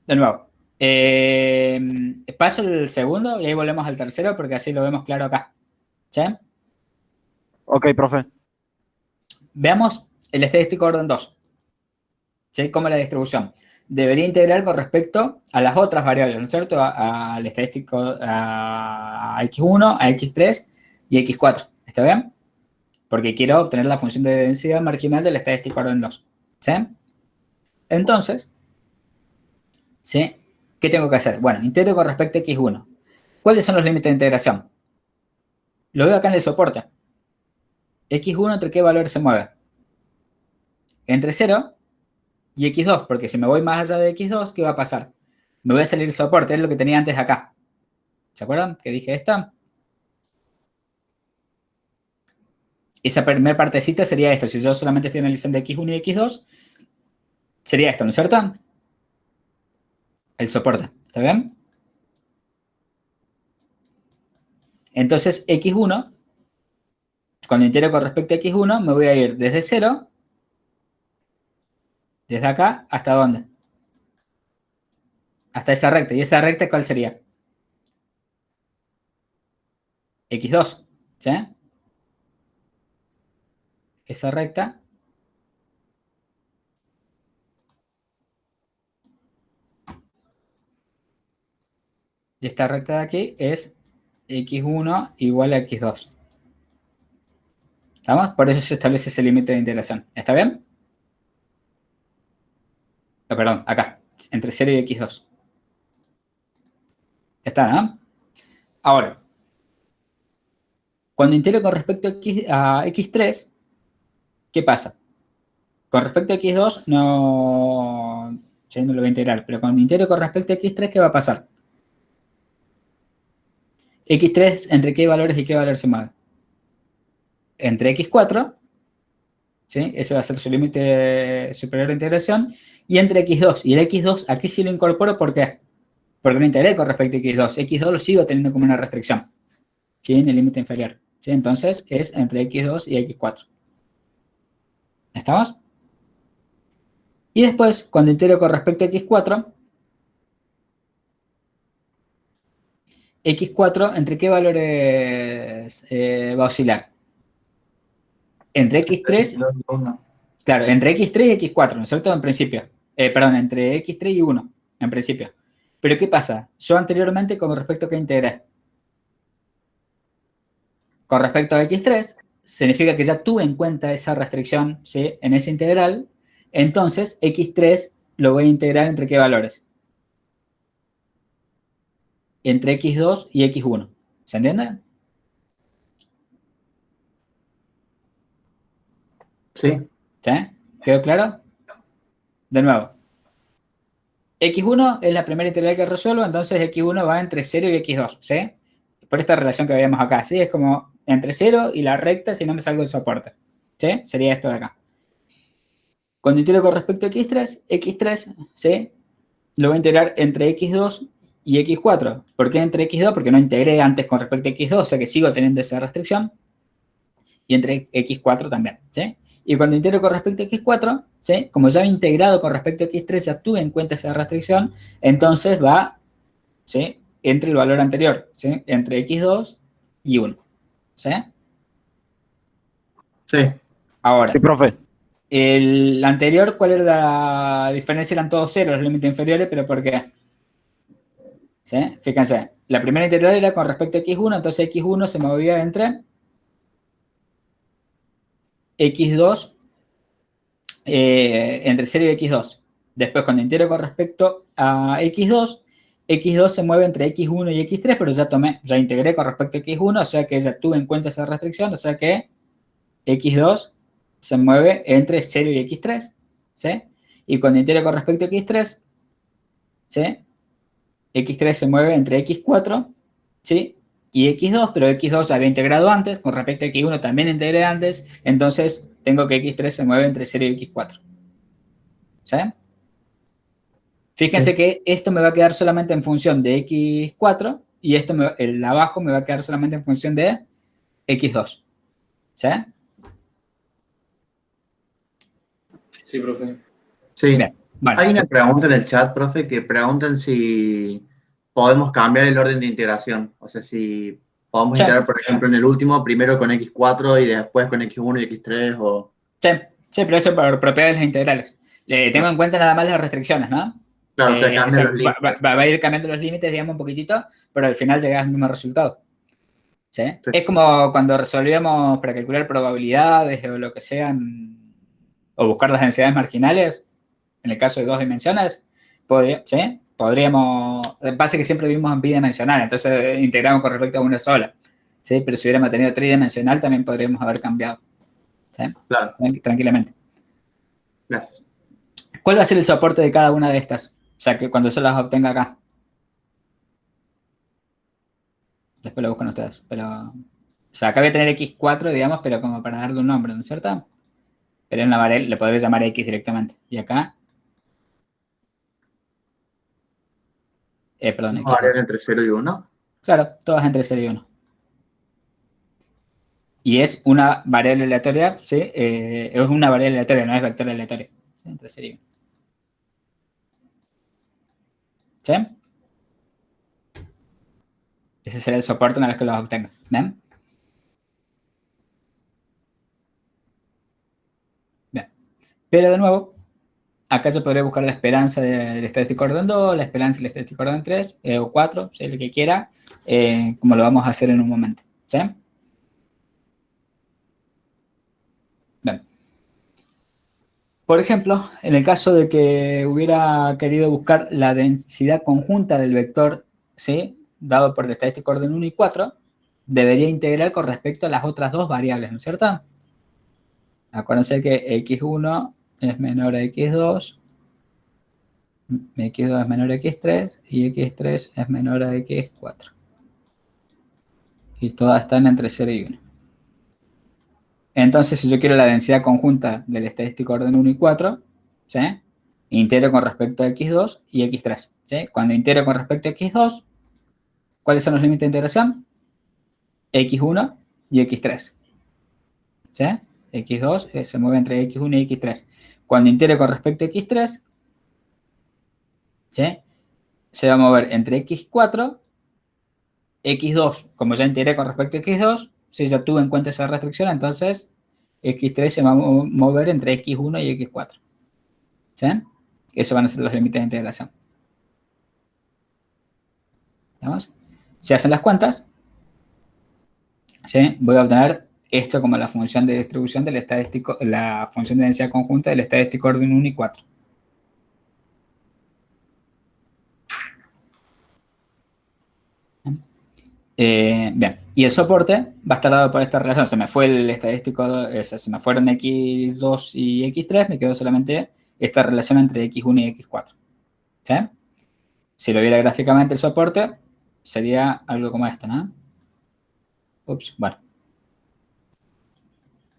De nuevo. Paso el segundo y ahí volvemos al tercero porque así lo vemos claro acá. ¿Sí? Ok, profe. Veamos el estadístico orden 2. ¿Sí? Como la distribución. Debería integrar con respecto a las otras variables, ¿no es cierto? Al estadístico a x1, a x3 y x4. ¿Está bien? Porque quiero obtener la función de densidad marginal del estadístico orden 2. ¿Sí? Entonces, ¿sí? ¿Qué tengo que hacer? Bueno, integro con respecto a x1. ¿Cuáles son los límites de integración? Lo veo acá en el soporte. x1 entre qué valor se mueve. Entre 0 y x2, porque si me voy más allá de x2, ¿qué va a pasar? Me voy a salir soporte, es lo que tenía antes acá. ¿Se acuerdan que dije esto? Esa primera partecita sería esto. Si yo solamente estoy analizando x1 y x2, sería esto, ¿no es cierto? El soporte. ¿Está bien? Entonces, x1, cuando integro con respecto a x1, me voy a ir desde 0, desde acá, ¿hasta dónde? Hasta esa recta. ¿Y esa recta cuál sería? x2. ¿Sí? Esa recta. Y esta recta de aquí es x1 igual a x2. ¿Estamos? Por eso se establece ese límite de integración. ¿Está bien? Oh, perdón, acá. Entre 0 y x2. Está, ¿no? Ahora, cuando integro con respecto a x3, ¿qué pasa? Con respecto a x2 no, ya no lo voy a integrar, pero cuando integro con respecto a x3, ¿qué va a pasar? x3, ¿entre qué valores y qué valor se mueve? Entre x4, ¿sí? Ese va a ser su límite superior de integración, y entre x2. Y el x2 aquí sí lo incorporo, ¿por qué? Porque lo integré con respecto a x2. x2 lo sigo teniendo como una restricción, ¿sí? En el límite inferior. ¿Sí? Entonces es entre x2 y x4. ¿Estamos? Y después, cuando integro con respecto a x4, x4, ¿entre qué valores va a oscilar? Entre x3, claro, entre x3 y x4, ¿no es cierto? En principio. Perdón, entre x3 y 1, en principio. Pero ¿qué pasa? Yo anteriormente, con respecto a qué integré. Con respecto a x3, significa que ya tuve en cuenta esa restricción, ¿sí? En esa integral. Entonces, x3 lo voy a integrar entre qué valores. Entre x2 y x1. ¿Se entiende? Sí. ¿Sí? ¿Quedó claro? De nuevo. x1 es la primera integral que resuelvo, entonces x1 va entre 0 y x2, ¿sí? Por esta relación que veíamos acá, ¿sí? Es como entre 0 y la recta si no me salgo del soporte, ¿sí? Sería esto de acá. Cuando integro con respecto a x3, ¿sí? Lo voy a integrar entre x2 y x4. ¿Por qué entre x2? Porque no integré antes con respecto a x2, o sea que sigo teniendo esa restricción. Y entre x4 también, ¿sí? Y cuando integro con respecto a x4, ¿sí? Como ya he integrado con respecto a x3, ya tuve en cuenta esa restricción, entonces va, ¿sí? Entre el valor anterior, ¿sí? Entre x2 y 1, ¿sí? Sí. Ahora, Sí, profe. el anterior, ¿cuál era la diferencia? Eran todos ceros, los límites inferiores, pero ¿por qué? ¿Sí? Fíjense, la primera integral era con respecto a x1, entonces x1 se movía entre x2, entre 0 y x2. Después, cuando integro con respecto a x2, x2 se mueve entre x1 y x3, pero ya integré con respecto a x1, o sea que ya tuve en cuenta esa restricción, o sea que x2 se mueve entre 0 y x3, ¿sí? Y cuando integro con respecto a x3, ¿sí? x3 se mueve entre x4, ¿sí? Y x2, pero x2 había integrado antes, con respecto a x1 también integré antes, entonces tengo que x3 se mueve entre 0 y x4. ¿Sí? Fíjense que esto me va a quedar solamente en función de x4 y el abajo me va a quedar solamente en función de x2. ¿Sí? Sí, profe. Sí. Bien. Bueno, Hay una pregunta en el chat, profe, que preguntan si podemos cambiar el orden de integración. O sea, si podemos sí, integrar, por ejemplo, en el último, primero con x4 y después con x1 y x3 o... sí, sí, pero eso por propiedades de las integrales. Tengo Claro, en cuenta nada más las restricciones, ¿no? claro, o sea, O cambian sea, los límites. va a ir cambiando los límites, digamos, un poquitito, pero al final llegas al mismo resultado. ¿Sí? Sí, Es como cuando resolvíamos para calcular probabilidades o lo que sean, o buscar las densidades marginales, en el caso de dos dimensiones, ¿sí? Podríamos, pasa que siempre vivimos en bidimensional, entonces integramos con respecto a una sola, ¿sí? Pero si hubiéramos tenido tridimensional también podríamos haber cambiado, ¿sí? claro, Tranquilamente. gracias. ¿Cuál va a ser el soporte de cada una de estas? O sea, que cuando yo las obtenga acá. Después lo buscan ustedes, pero... O sea, acá voy a tener x4, digamos, pero como para darle un nombre, ¿no es cierto? Pero en la variable le podré llamar x directamente. Y acá, perdón, Vamos a variar x2. entre 0 y 1. Claro, todas entre 0 y 1. Y es una variable aleatoria, ¿sí? Es una variable aleatoria, no es vector aleatorio. ¿Sí? Entre 0 y 1. ¿Sí? Ese será el soporte una vez que los obtenga. ¿Ven? Bien. Pero de nuevo, acá yo podré buscar la esperanza del estadístico orden 2, la esperanza del estadístico orden 3, o 4, ¿sí? Lo que quiera, como lo vamos a hacer en un momento. ¿Sí? Bien. Por ejemplo, en el caso de que hubiera querido buscar la densidad conjunta del vector, ¿sí? Dado por el estadístico orden 1 y 4, debería integrar con respecto a las otras dos variables, ¿no es cierto? Acuérdense que x1 es menor a x2, x2 es menor a x3 y x3 es menor a x4. Y todas están entre 0 y 1. Entonces, si yo quiero la densidad conjunta del estadístico orden 1 y 4, ¿sí? Integro con respecto a x2 y x3. ¿Sí? Cuando integro con respecto a x2, ¿cuáles son los límites de integración? x1 y x3. ¿Sí? x2 se mueve entre x1 y x3. Cuando integro con respecto a x3, ¿sí? Se va a mover entre x4, x2, como ya integré con respecto a x2, si ya tuve en cuenta esa restricción, entonces x3 se va a mover entre x1 y x4. ¿Sí? Esos van a ser los límites de integración. ¿Vamos? Si hacen las cuentas, ¿sí? Voy a obtener esto como la función de distribución del estadístico, la función de densidad conjunta del estadístico orden 1 y 4. Bien, y el soporte va a estar dado por esta relación. Se me fue el estadístico, se me fueron x2 y x3, me quedó solamente esta relación entre x1 y x4. ¿Sí? Si lo viera gráficamente el soporte, sería algo como esto, ¿no? Ups, bueno.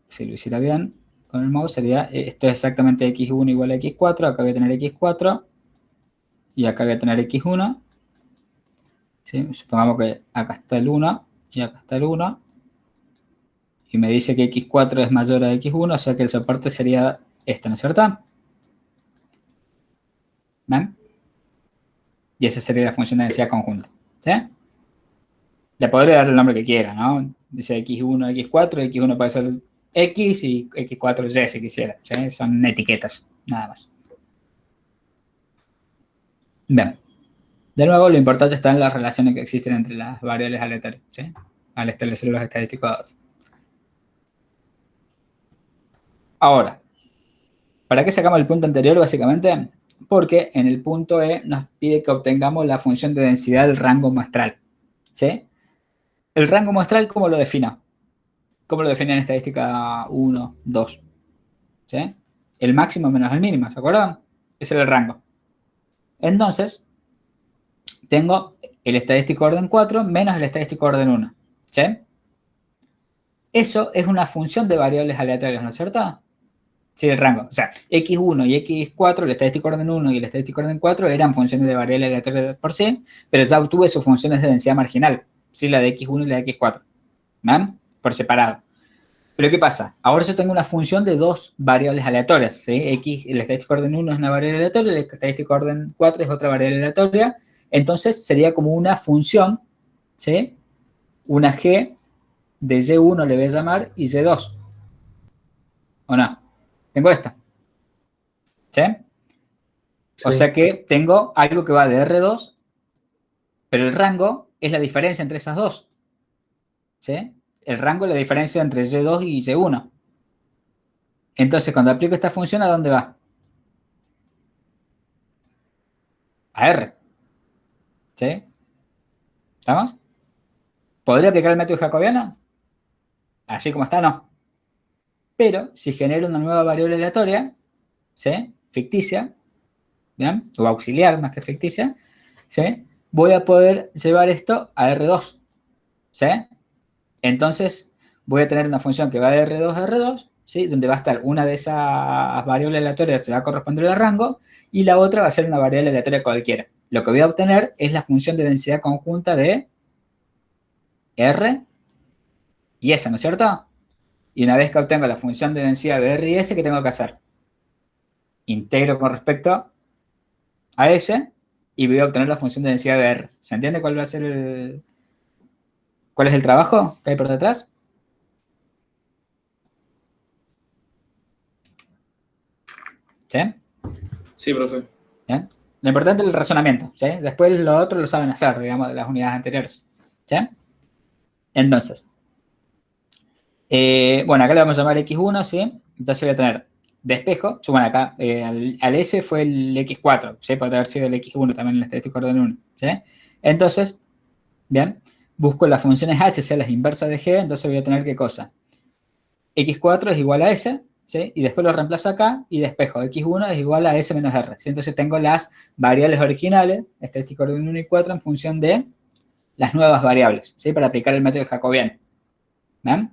Si lo hiciera bien con el mouse, sería, esto es exactamente x1 igual a x4, acá voy a tener x4 y acá voy a tener x1. ¿Sí? Supongamos que acá está el 1 y acá está el 1. Y me dice que x4 es mayor a x1, o sea que el soporte sería este, ¿no es cierto? ¿Ven? Y esa sería la función de densidad conjunta. ¿Sí? Le podría dar el nombre que quiera, ¿no? Dice x1, x4, x1 puede ser x y x4 y si quisiera. ¿Sí? Son etiquetas, nada más. Bien. De nuevo, lo importante está en las relaciones que existen entre las variables aleatorias, ¿sí? Al establecer los estadísticos. Ahora, ¿para qué sacamos el punto anterior, básicamente? Porque en el punto E nos pide que obtengamos la función de densidad del rango muestral, ¿sí? El rango muestral, ¿cómo lo defino? ¿Cómo lo define en estadística 1, 2? ¿Sí? El máximo menos el mínimo, ¿se acuerdan? Ese es el rango. Entonces, tengo el estadístico orden 4 menos el estadístico orden 1, ¿sí? Eso es una función de variables aleatorias, ¿no es cierto? Sí, el rango. O sea, x1 y x4, el estadístico orden 1 y el estadístico orden 4 eran funciones de variables aleatorias por sí, pero ya obtuve sus funciones de densidad marginal, ¿sí? La de x1 y la de x4, ¿no? Por separado. Pero ¿qué pasa? Ahora yo tengo una función de dos variables aleatorias, ¿sí? X, el estadístico orden 1 es una variable aleatoria, el estadístico orden 4 es otra variable aleatoria. Entonces sería como una función, ¿sí? Una G de Y1 le voy a llamar y Y2. ¿O no? Tengo esta. ¿Sí? O Sí. sea que tengo algo que va de R2, pero el rango es la diferencia entre esas dos. ¿Sí? El rango es la diferencia entre Y2 y Y1. Entonces, cuando aplico esta función, ¿a dónde va? A R. ¿Sí? ¿Estamos? ¿Podría aplicar el método jacobiano? Así como está, no. Pero si genero una nueva variable aleatoria, ¿sí? Ficticia, ¿bien? O auxiliar más que ficticia, ¿sí? Voy a poder llevar esto a R2, ¿sí? Entonces, voy a tener una función que va de R2 a R2, ¿sí? Donde va a estar una de esas variables aleatorias, se va a corresponder al rango, y la otra va a ser una variable aleatoria cualquiera. Lo que voy a obtener es la función de densidad conjunta de R y S, ¿no es cierto? Y una vez que obtengo la función de densidad de R y S, ¿qué tengo que hacer? Integro con respecto a S y voy a obtener la función de densidad de R. ¿Se entiende cuál va a ser cuál es el trabajo que hay por detrás? ¿Sí? Sí, profe. ¿Bien? Lo importante es el razonamiento, ¿sí? Después lo otro lo saben hacer, digamos, de las unidades anteriores. ¿Sí? Entonces, bueno, acá le vamos a llamar X1, ¿sí? Entonces voy a tener despejo, bueno, acá al S fue el X4, ¿sí? Puede haber sido el X1 también en el estadístico orden 1, ¿sí? Entonces, bien, busco las funciones H, sea las inversas de G, entonces voy a tener ¿qué cosa? X4 es igual a S, ¿sí? Y después lo reemplazo acá y despejo. X1 es igual a S menos R, ¿sí? Entonces tengo las variables originales, estadístico orden 1 y 4, en función de las nuevas variables, ¿sí? Para aplicar el método jacobiano. ¿Ven?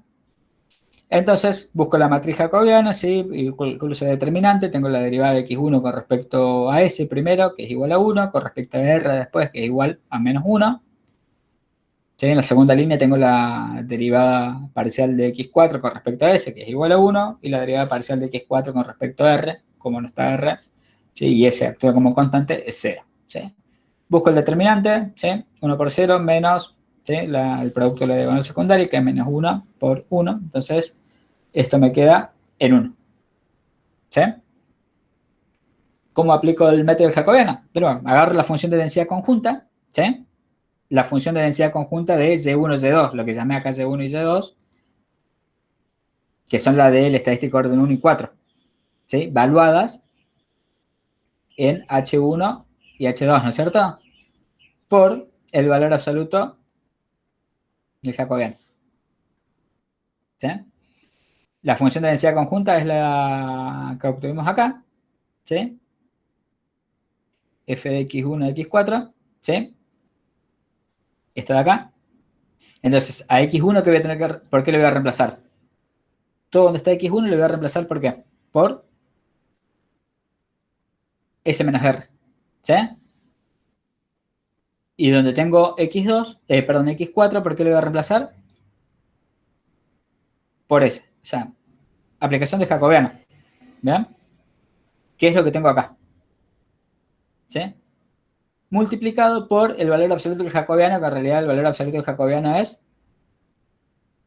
Entonces, busco la matriz jacobiana, ¿sí? Y calculo su determinante, tengo la derivada de x1 con respecto a s primero, que es igual a 1, con respecto a r después, que es igual a menos 1. ¿Sí? En la segunda línea tengo la derivada parcial de x4 con respecto a s, que es igual a 1, y la derivada parcial de x4 con respecto a r, como no está r, ¿sí? Y s actúa como constante, es 0. ¿Sí? Busco el determinante, ¿sí? 1 por 0 menos, ¿sí? El producto de la diagonal secundaria, que es menos 1 por 1. Entonces, esto me queda en 1. ¿Sí? ¿Cómo aplico el método jacobiano? Pero bueno, agarro la función de densidad conjunta, ¿sí? La función de densidad conjunta de Y1 y Y2, lo que llamé acá Y1 y Y2, que son la del estadístico orden 1 y 4, ¿sí? Valuadas en H1 y H2, ¿no es cierto? Por el valor absoluto del jacobiano. ¿Sí? La función de densidad conjunta es la que obtuvimos acá, ¿sí? F de x1 de x4, ¿sí? Esta de acá. Entonces, a x1, ¿qué voy a tener que, ¿por qué le voy a reemplazar? Todo donde está x1 le voy a reemplazar, ¿por qué? Por S menos R, ¿sí? Y donde tengo x2, perdón, x4, ¿por qué le voy a reemplazar? Por S. O sea, aplicación de jacobiano. ¿Bien? ¿Qué es lo que tengo acá? ¿Sí? Multiplicado por el valor absoluto del jacobiano, que en realidad el valor absoluto del jacobiano es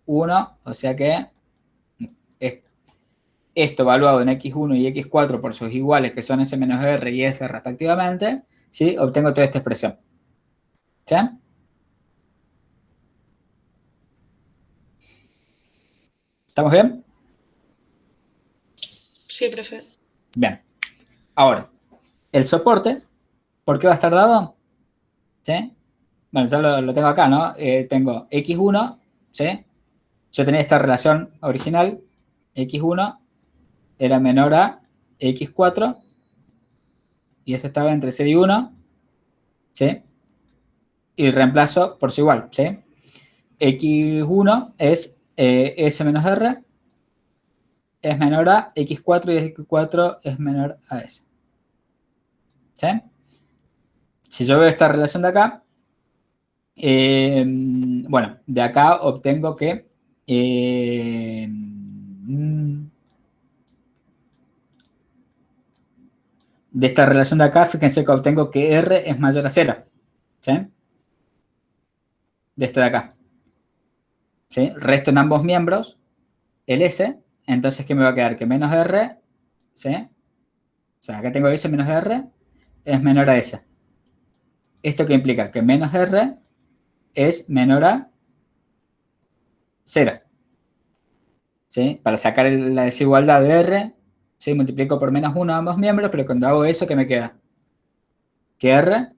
1, o sea que esto evaluado en x1 y x4 por sus iguales, que son s menos r y s respectivamente, ¿sí? Obtengo toda esta expresión. ¿Sí? ¿Estamos bien? Sí, profe. Bien. Ahora, el soporte, ¿por qué va a estar dado? ¿Sí? Bueno, ya lo tengo acá, ¿no? Tengo x1, ¿sí? Yo tenía esta relación original, x1 era menor a x4, y esto estaba entre c y 1, ¿sí? Y reemplazo por su igual, ¿sí? x1 es s menos r, es menor a x4 y x4 es menor a s. ¿Sí? Si yo veo esta relación de acá, bueno, de acá obtengo que De esta relación de acá, fíjense que obtengo que R es mayor a 0. ¿Sí? De este de acá. ¿Sí? Resto en ambos miembros el S. Entonces, ¿qué me va a quedar? Que menos R, ¿sí? O sea, acá tengo S menos R es menor a S. ¿Esto qué implica? Que menos R es menor a 0. ¿Sí? Para sacar la desigualdad de R, ¿sí? Multiplico por menos 1 a ambos miembros, pero cuando hago eso, ¿qué me queda? Que R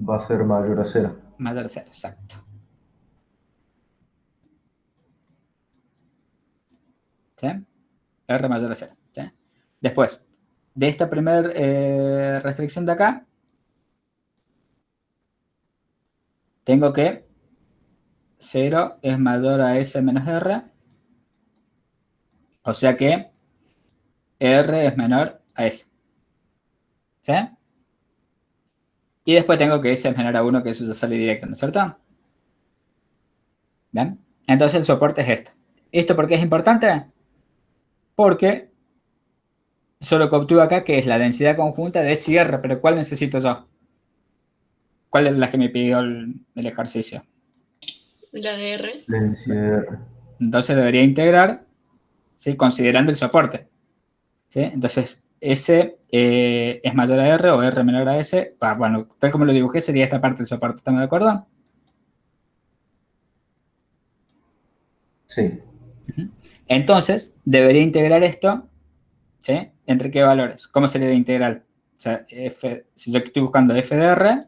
Va a ser mayor a 0. mayor a 0, exacto. ¿Sí? R mayor a 0. ¿Sí? Después, de esta primera restricción de acá, tengo que 0 es mayor a S menos R, o sea que R es menor a S. ¿Sí? Y después tengo que S es menor a 1, que eso ya sale directo, ¿no es cierto? ¿Bien? Entonces el soporte es esto. ¿Esto por qué es importante? Porque solo que obtuve acá, que es la densidad conjunta de cierre, pero ¿cuál necesito yo? ¿Cuál es la que me pidió el ejercicio? La de R. La densidad de R. Entonces debería integrar, ¿sí? Considerando el soporte. ¿Sí? Entonces, S es mayor a R o R menor a S. Bueno, tal como lo dibujé, sería esta parte del soporte. ¿Estamos de acuerdo? Sí. Entonces, debería integrar esto, ¿sí? ¿Entre qué valores? ¿Cómo sería la integral? O sea, si yo estoy buscando f de R,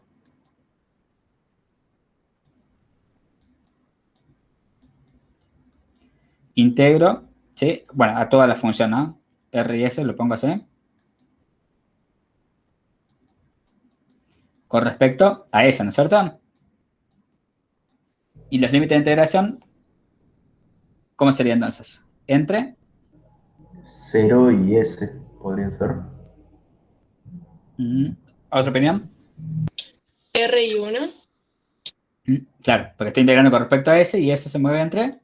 integro, ¿sí? Bueno, a toda la función, ¿no? R y S lo pongo así. Con respecto a esa, ¿no es cierto? Y los límites de integración, ¿cómo sería entonces? Entre 0 y S podrían ser. ¿otra opinión? R y 1. Claro, porque estoy integrando con respecto a S y S se mueve entre,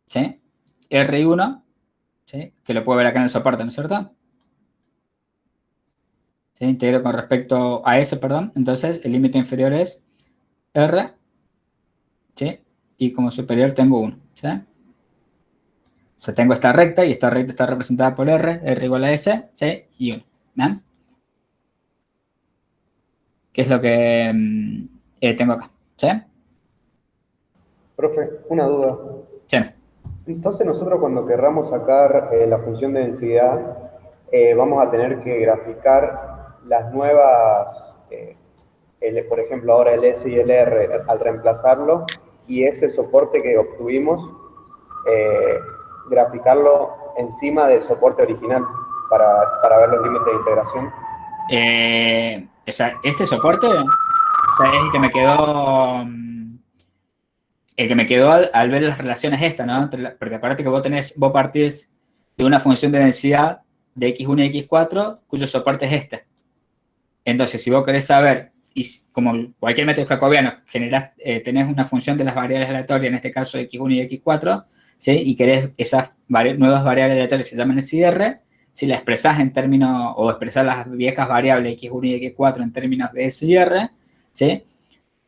¿sí? R y 1, ¿sí? Que lo puedo ver acá en el soporte, ¿no es cierto? ¿Sí? Integro con respecto a S, perdón. Entonces, el límite inferior es R, ¿sí? Y como superior tengo 1, ¿sí? O sea, tengo esta recta y esta recta está representada por R igual a S, ¿sí? Y 1, ¿bien? Que es lo que tengo acá, ¿sí? Profe, una duda. Sí. Entonces nosotros cuando querramos sacar la función de densidad, vamos a tener que graficar las nuevas, por ejemplo ahora el S y el R, al reemplazarlo, y ese soporte que obtuvimos, graficarlo encima del soporte original para ver los límites de integración. O sea, este soporte, o sea, es el que me quedó... el que me quedó al ver las relaciones estas, ¿no? Porque acuérdate que vos partís de una función de densidad de x1 y x4, cuyo soporte es este. Entonces, si vos querés saber, y como cualquier método jacobiano, tenés una función de las variables aleatorias, en este caso x1 y x4, ¿sí? Y querés esas nuevas variables aleatorias se llaman SIR, si la expresás en términos, o expresás las viejas variables x1 y x4 en términos de SIR, ¿sí?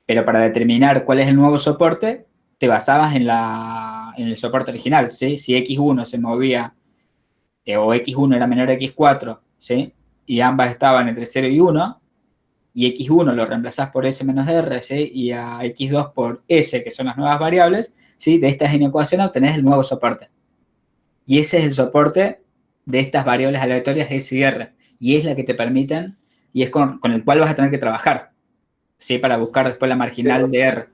Pero para determinar cuál es el nuevo soporte, te basabas en el soporte original, ¿sí? Si x1 se movía, o x1 era menor a x4, ¿sí? Y ambas estaban entre 0 y 1, y x1 lo reemplazás por s menos r, ¿sí? Y a x2 por s, que son las nuevas variables, ¿sí? De estas inecuaciones obtenés el nuevo soporte. Y ese es el soporte de estas variables aleatorias S y R. Y es la que te permiten, y es con el cual vas a tener que trabajar, ¿sí? Para buscar después la marginal de R.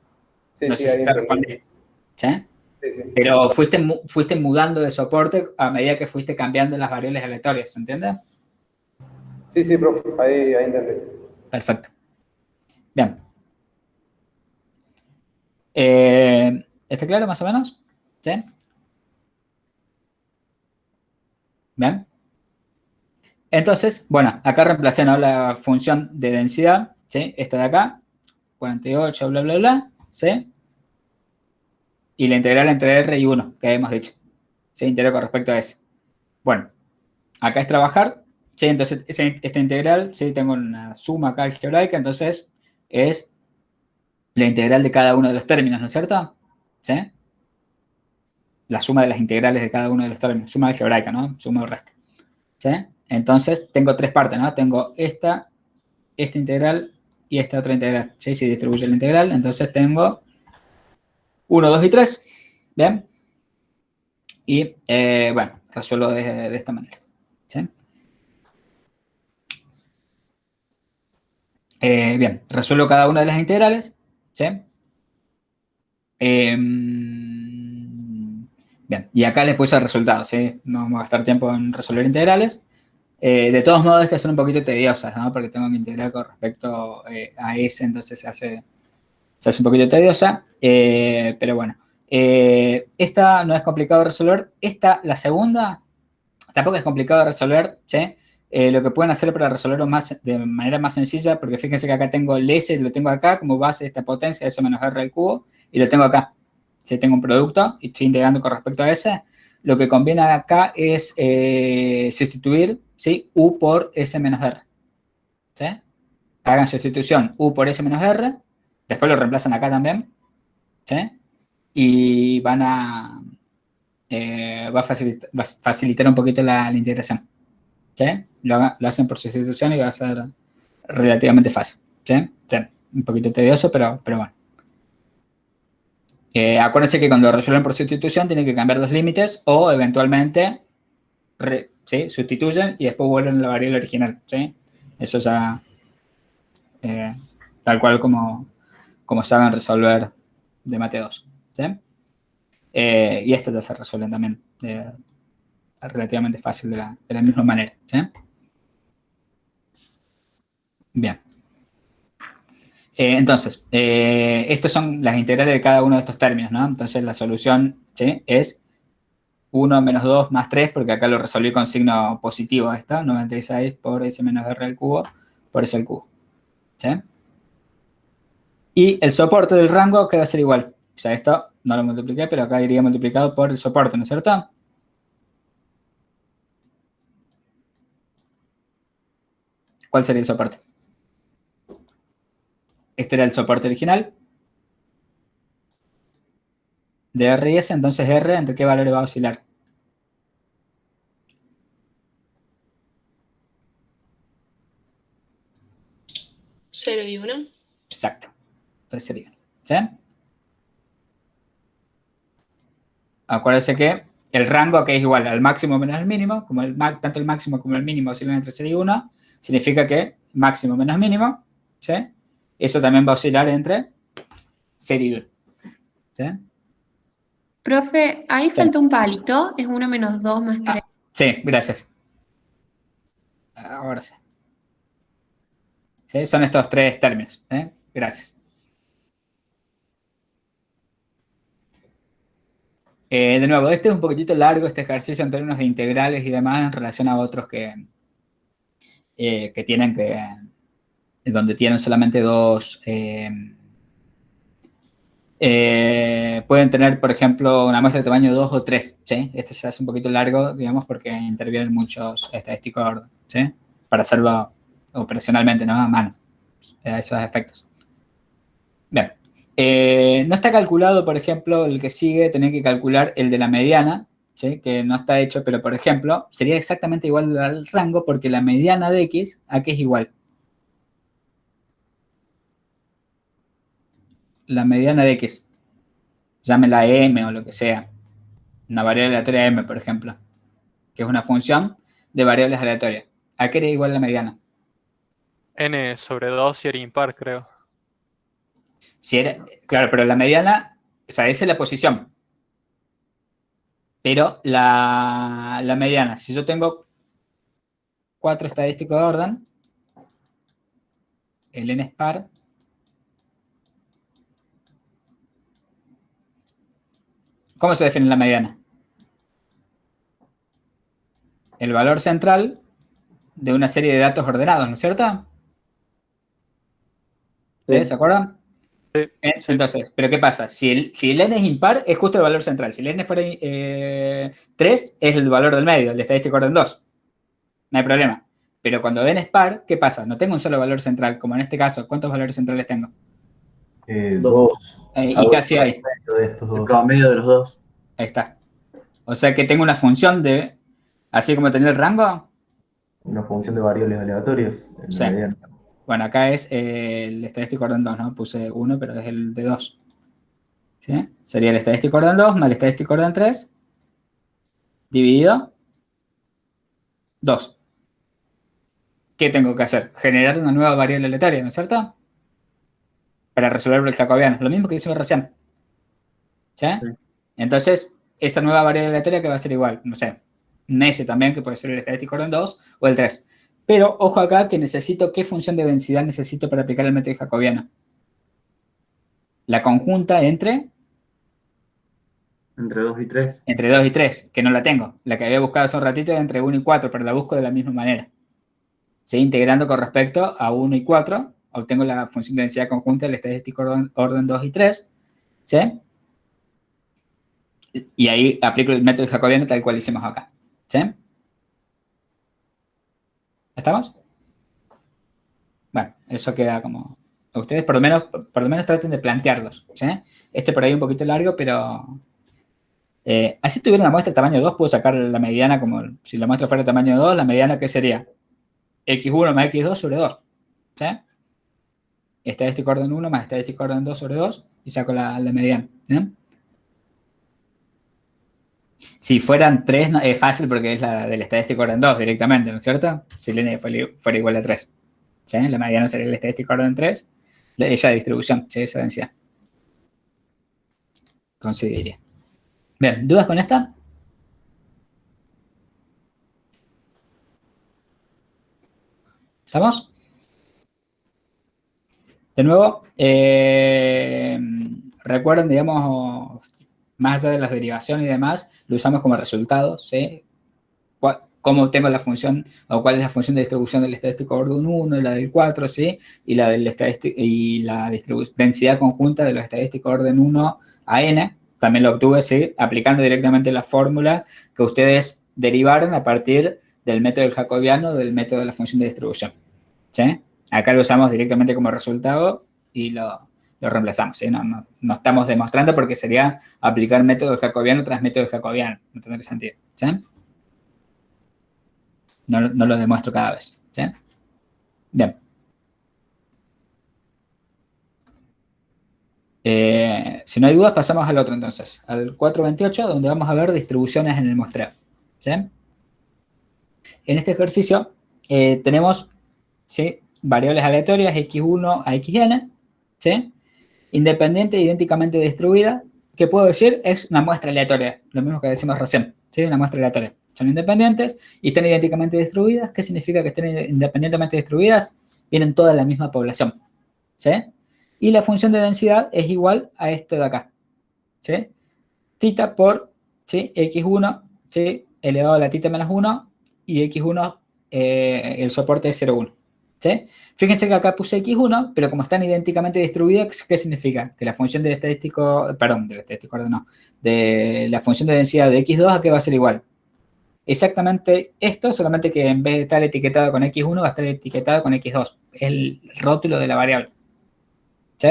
Sí, No sí, sé si ahí te entendí. respondí. ¿Sí? Sí, sí. Pero fuiste mudando de soporte a medida que fuiste cambiando las variables aleatorias, ¿se entiende? Sí, sí, profe, ahí entendí. Perfecto. Bien. ¿Está claro más o menos? ¿Sí? Bien. Entonces, bueno, acá reemplacé, ¿no? La función de densidad, ¿sí? Esta de acá, 48, bla, bla, bla, ¿sí? Y la integral entre R y 1, que habíamos dicho. ¿Sí? Integral con respecto a eso. Bueno, acá es trabajar, ¿sí? Entonces esta integral, ¿sí? Tengo una suma acá algebraica, entonces es la integral de cada uno de los términos, ¿no es cierto? ¿Sí? La suma de las integrales de cada uno de los términos, suma algebraica, ¿no? Suma o resta. ¿Sí? Entonces tengo tres partes, ¿no? Tengo esta integral y esta otra integral. ¿Sí? Si distribuyo la integral, entonces tengo 1, 2 y 3. ¿Bien? Y, bueno, resuelvo de esta manera. ¿Sí? Bien, resuelvo cada una de las integrales. ¿Sí? Bien, y acá les puse el resultado, ¿sí? No vamos a gastar tiempo en resolver integrales. De todos modos, estas son un poquito tediosas, ¿no? Porque tengo que integrar con respecto a S, entonces se hace un poquito tediosa. Pero bueno, esta no es complicado de resolver. Esta, la segunda, tampoco es complicado de resolver, ¿sí? Lo que pueden hacer para resolverlo de manera más sencilla, porque fíjense que acá tengo el S, lo tengo acá como base de esta potencia, S menos R al cubo, y lo tengo acá. Si tengo un producto y estoy integrando con respecto a S, lo que conviene acá es sustituir, ¿sí? U por S menos R. ¿Sí? Hagan sustitución U por S menos R, después lo reemplazan acá también, ¿sí? Y van a va a facilitar un poquito la integración. ¿Sí? Lo hacen por sustitución y va a ser relativamente fácil. ¿Sí? Sí, un poquito tedioso, pero bueno. Acuérdense que cuando resuelven por sustitución tienen que cambiar los límites o eventualmente ¿sí? Sustituyen y después vuelven a la variable original. ¿Sí? Eso ya tal cual como saben resolver de Mate 2. ¿Sí? Y estas ya se resuelven también relativamente fácil de la misma manera. ¿Sí? Bien. Entonces, estas son las integrales de cada uno de estos términos, ¿no? Entonces, la solución, ¿sí? Es 1 menos 2 más 3, porque acá lo resolví con signo positivo esta, 96 por S menos R al cubo por S al cubo. ¿Sí? Y el soporte del rango que va a ser igual. O sea, esto no lo multipliqué, pero acá iría multiplicado por el soporte, ¿no es cierto? ¿Cuál sería el soporte? Este era el soporte original de R y S, entonces R, ¿entre qué valores va a oscilar? ¿0 y 1? Exacto. Entonces sería, ¿sí? Acuérdense que el rango que es igual al máximo menos el mínimo, como tanto el máximo como el mínimo oscilan entre 0 y 1, significa que máximo menos mínimo, ¿sí? Eso también va a oscilar entre 0 y 1. ¿Sí? Profe, ahí Sí. falta un palito, es 1 menos 2 más 3. Sí, gracias. Ahora sí. ¿Sí? Son estos tres términos. Gracias. De nuevo, este es un poquitito largo, este ejercicio en términos de integrales y demás en relación a otros que tienen donde tienen solamente dos, pueden tener, por ejemplo, una muestra de tamaño 2 o 3, ¿sí? Este se hace un poquito largo, digamos, porque intervienen muchos estadísticos de orden, ¿sí? Para hacerlo operacionalmente, ¿no? A mano, a esos efectos. Bien. No está calculado, por ejemplo, el que sigue, tener que calcular el de la mediana, ¿sí? Que no está hecho, pero, por ejemplo, sería exactamente igual al rango porque la mediana de X, ¿a qué es igual? La mediana de X, llámela M o lo que sea, una variable aleatoria M, por ejemplo, que es una función de variables aleatorias. ¿A qué era igual la mediana? N sobre 2 si era impar, creo. Si era, claro, pero la mediana, o sea, esa es la posición. Pero la mediana, si yo tengo 4 estadísticos de orden, el n es par, ¿cómo se define la mediana? El valor central de una serie de datos ordenados, ¿no es cierto? Sí. ¿Se acuerdan? Sí. Entonces, ¿pero qué pasa? Si el n es impar, es justo el valor central. Si el n fuera 3, es el valor del medio, el estadístico orden 2. no hay problema. Pero cuando n es par, ¿qué pasa? No tengo un solo valor central, como en este caso. ¿Cuántos valores centrales tengo? 2. ¿Y qué hacía ahí? De estos El dos. promedio de los dos. Ahí está. O sea que tengo una función de, así como tenía el rango, Una función de variables aleatorias. En sí. la mediana. Bueno, acá es el estadístico orden 2, ¿no? Puse 1, pero es el de 2. ¿Sí? Sería el estadístico orden 2 más el estadístico orden 3 dividido 2. ¿Qué tengo que hacer? Generar una nueva variable aleatoria, ¿no es cierto? Para resolver el jacobiano. Lo mismo que hicimos recién. ¿Sí? Sí. Entonces, esa nueva variable aleatoria que va a ser igual, no sé, un S también, que puede ser el estadístico orden 2 o el 3. Pero, ojo acá, que necesito, ¿qué función de densidad necesito para aplicar el método jacobiano? La conjunta entre Entre 2 y 3. Entre 2 y 3, que no la tengo. La que había buscado hace un ratito es entre 1 y 4, pero la busco de la misma manera. ¿Sí? Integrando con respecto a 1 y 4, obtengo la función de densidad conjunta del estadístico orden 2 y 3. ¿Sí? Y ahí aplico el método jacobiano tal cual hicimos acá. ¿Sí? ¿Estamos? Bueno, eso queda como... Ustedes por lo menos traten de plantearlos. ¿Sí? Este por ahí un poquito largo, pero... así tuviera una muestra de tamaño 2, puedo sacar la mediana como... Si la muestra fuera de tamaño 2, la mediana, ¿qué sería? X1 más X2 sobre 2. ¿Sí? Estadístico orden 1 más estadístico orden 2 sobre 2 y saco la mediana. ¿Sí? Si fueran 3, no, es fácil porque es la del estadístico orden 2 directamente, ¿no es cierto? Si el n fuera igual a 3. ¿Sí? La mediana sería el estadístico orden 3, esa distribución, ¿sí? Esa densidad. Consideraría. Bien, ¿dudas con esta? ¿Estamos? De nuevo, recuerden, digamos, más allá de las derivaciones y demás, lo usamos como resultado, ¿sí? Cómo tengo la función, o cuál es la función de distribución del estadístico orden 1, la del 4, ¿sí? Y la del y la densidad conjunta de los estadísticos orden 1 a n, también lo obtuve, ¿sí? Aplicando directamente la fórmula que ustedes derivaron a partir del método del jacobiano, del método de la función de distribución, ¿sí? Acá lo usamos directamente como resultado y lo reemplazamos, ¿sí? No estamos demostrando porque sería aplicar método jacobiano tras método jacobiano. No tendría sentido, ¿sí? No lo demuestro cada vez, ¿sí? Bien. Si no hay dudas, pasamos al otro entonces, al 428, donde vamos a ver distribuciones en el muestreo, ¿sí? En este ejercicio tenemos, ¿sí?, variables aleatorias x1 a xn, ¿sí?, independiente e idénticamente distribuida, que puedo decir es una muestra aleatoria, lo mismo que decimos recién, ¿sí?, una muestra aleatoria. Son independientes y están idénticamente distribuidas. ¿Qué significa que estén independientemente distribuidas? Vienen toda la misma población, ¿sí? Y la función de densidad es igual a esto de acá, ¿sí? Tita por, ¿sí?, x1, ¿sí?, elevado a la tita menos 1 y x1, el soporte es 0,1. ¿Sí? Fíjense que acá puse x1, pero como están idénticamente distribuidas, ¿qué significa? Que la función del estadístico, perdón, del estadístico orden no, de la función de densidad de x2 ¿a qué va a ser igual? Exactamente esto, solamente que en vez de estar etiquetado con x1 va a estar etiquetado con x2. Es el rótulo de la variable. ¿Sí?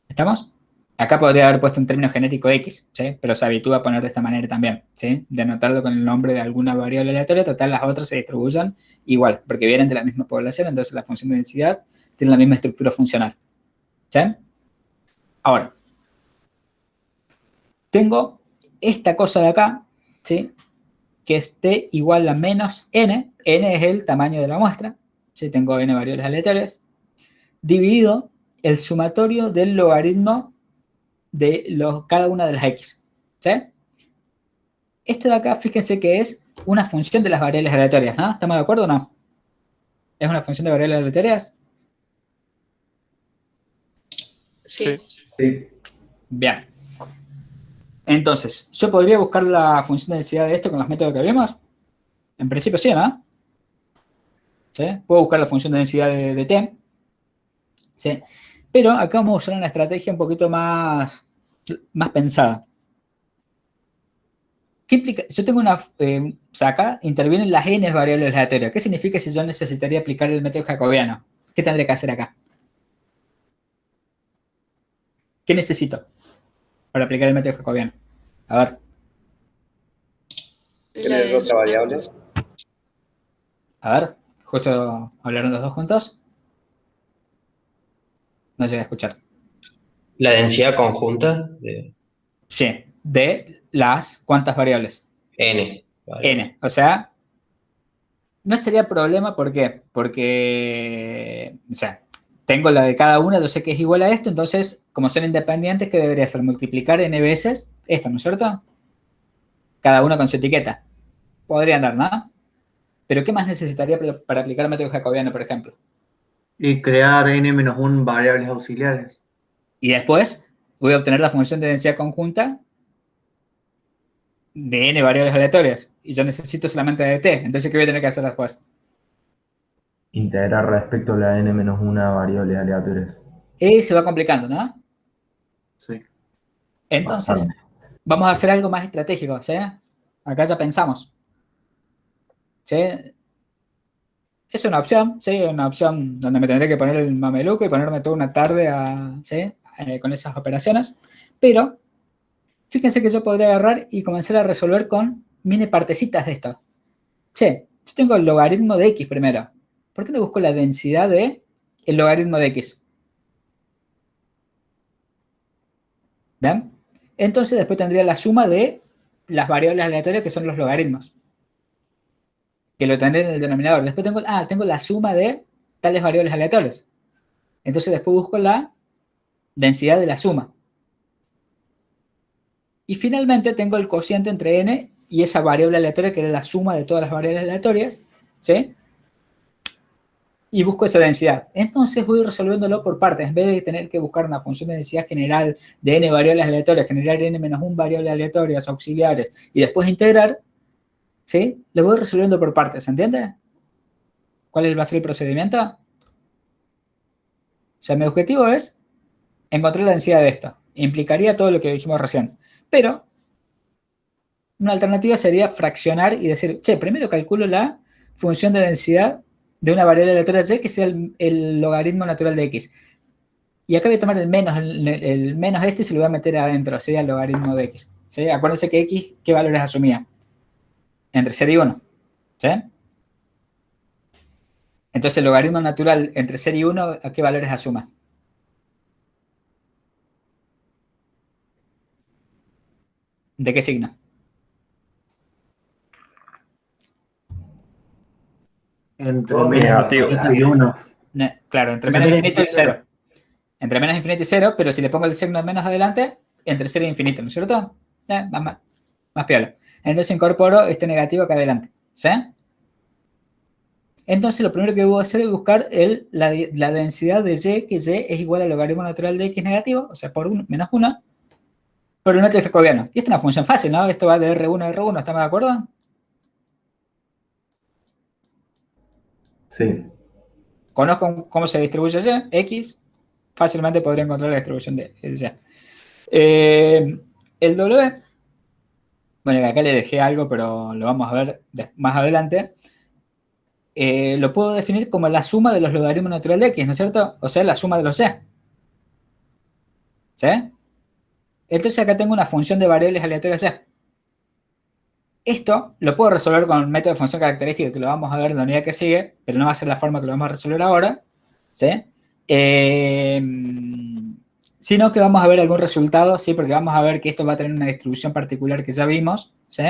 ¿Estamos? Acá podría haber puesto un término genérico x, ¿sí?, pero se habitúa a poner de esta manera también, ¿sí?, de anotarlo con el nombre de alguna variable aleatoria. Total, las otras se distribuyen igual, porque vienen de la misma población, entonces la función de densidad tiene la misma estructura funcional. ¿Sí? Ahora, tengo esta cosa de acá, ¿sí?, que es t igual a menos n. N es el tamaño de la muestra, ¿sí?, tengo n variables aleatorias, dividido el sumatorio del logaritmo de cada una de las x, ¿sí? Esto de acá, fíjense que es una función de las variables aleatorias, ¿no? ¿Estamos de acuerdo o no? ¿Es una función de variables aleatorias? Sí. Sí. Bien. Entonces, ¿yo podría buscar la función de densidad de esto con los métodos que vimos? En principio sí, ¿no? ¿Sí? Puedo buscar la función de densidad de t, ¿sí? Pero acá vamos a usar una estrategia un poquito más pensada. ¿Qué implica? Yo tengo una... o sea, acá intervienen las n variables aleatorias. ¿Qué significa si yo necesitaría aplicar el método jacobiano? ¿Qué tendría que hacer acá? ¿Qué necesito para aplicar el método jacobiano? A ver. ¿Tener otra variable? A ver, justo hablaron los dos juntos. No llegué a escuchar. La densidad conjunta de Sí, de las ¿cuántas variables? n. ¿vale? N. O sea, no sería problema, ¿por qué? Porque, o sea, tengo la de cada una, yo sé que es igual a esto, entonces, como son independientes, ¿qué debería hacer? Multiplicar n veces esto, ¿no es cierto? Cada una con su etiqueta. Podría andar, ¿no? Pero ¿qué más necesitaría para aplicar el método jacobiano, por ejemplo? Y crear n-1 variables auxiliares. Y después voy a obtener la función de densidad conjunta de n variables aleatorias. Y yo necesito solamente de t. Entonces, ¿qué voy a tener que hacer después? Integrar respecto a la n-1 variables aleatorias. Y se va complicando, ¿no? Sí. Entonces, Bastante. vamos a hacer algo más estratégico, ¿sí? Acá ya pensamos. ¿Sí? Es una opción, ¿sí? Una opción donde me tendré que poner el mameluco y ponerme toda una tarde ¿sí? Con esas operaciones. Pero, fíjense que yo podría agarrar y comenzar a resolver con mini partecitas de esto. Che, yo tengo el logaritmo de x primero. ¿Por qué no busco la densidad de el logaritmo de x? ¿Ven? Entonces después tendría la suma de las variables aleatorias que son los logaritmos. Que lo tendré en el denominador. Después tengo la suma de tales variables aleatorias. Entonces después busco la densidad de la suma. Y finalmente tengo el cociente entre n y esa variable aleatoria que era la suma de todas las variables aleatorias. ¿Sí? Y busco esa densidad. Entonces voy resolviéndolo por partes. En vez de tener que buscar una función de densidad general de n variables aleatorias, generar n-1 variables aleatorias auxiliares y después integrar, ¿sí? Lo voy resolviendo por partes, ¿se entiende? ¿Cuál va a ser el procedimiento? O sea, mi objetivo es encontrar la densidad de esto. Implicaría todo lo que dijimos recién. Pero una alternativa sería fraccionar y decir, che, primero calculo la función de densidad de una variable aleatoria y que sea el logaritmo natural de x. Y acá voy a tomar el menos este y se lo voy a meter adentro, sería el logaritmo de x. ¿Sí? Acuérdense que x, ¿qué valores asumía? Entre 0 y 1. ¿Sí? Entonces el logaritmo natural entre 0 y 1, ¿a qué valores asuma? ¿De qué signo? Entre Negativo. -1 y 1. Claro, entre menos infinito y 0. Entre menos infinito y 0, pero si le pongo el signo de menos adelante, entre 0 y infinito, ¿no es cierto? Más piola. Entonces incorporo este negativo acá adelante. ¿Sí? Entonces lo primero que voy a hacer es buscar la densidad de y, que y es igual al logaritmo natural de x negativo, o sea, por 1 menos 1, por el método jacobiano. Y esta es una función fácil, ¿no? Esto va de R1 a R1, ¿estamos de acuerdo? Sí. Conozco cómo se distribuye y, x, fácilmente podría encontrar la distribución de y. El W, bueno, acá le dejé algo, pero lo vamos a ver más adelante. Lo puedo definir como la suma de los logaritmos naturales de x, ¿no es cierto? O sea, la suma de los y. ¿Sí? Entonces acá tengo una función de variables aleatorias y. Esto lo puedo resolver con el método de función característica, que lo vamos a ver en la unidad que sigue, pero no va a ser la forma que lo vamos a resolver ahora. ¿Sí? Sino que vamos a ver algún resultado, ¿sí? Porque vamos a ver que esto va a tener una distribución particular que ya vimos. ¿Sí?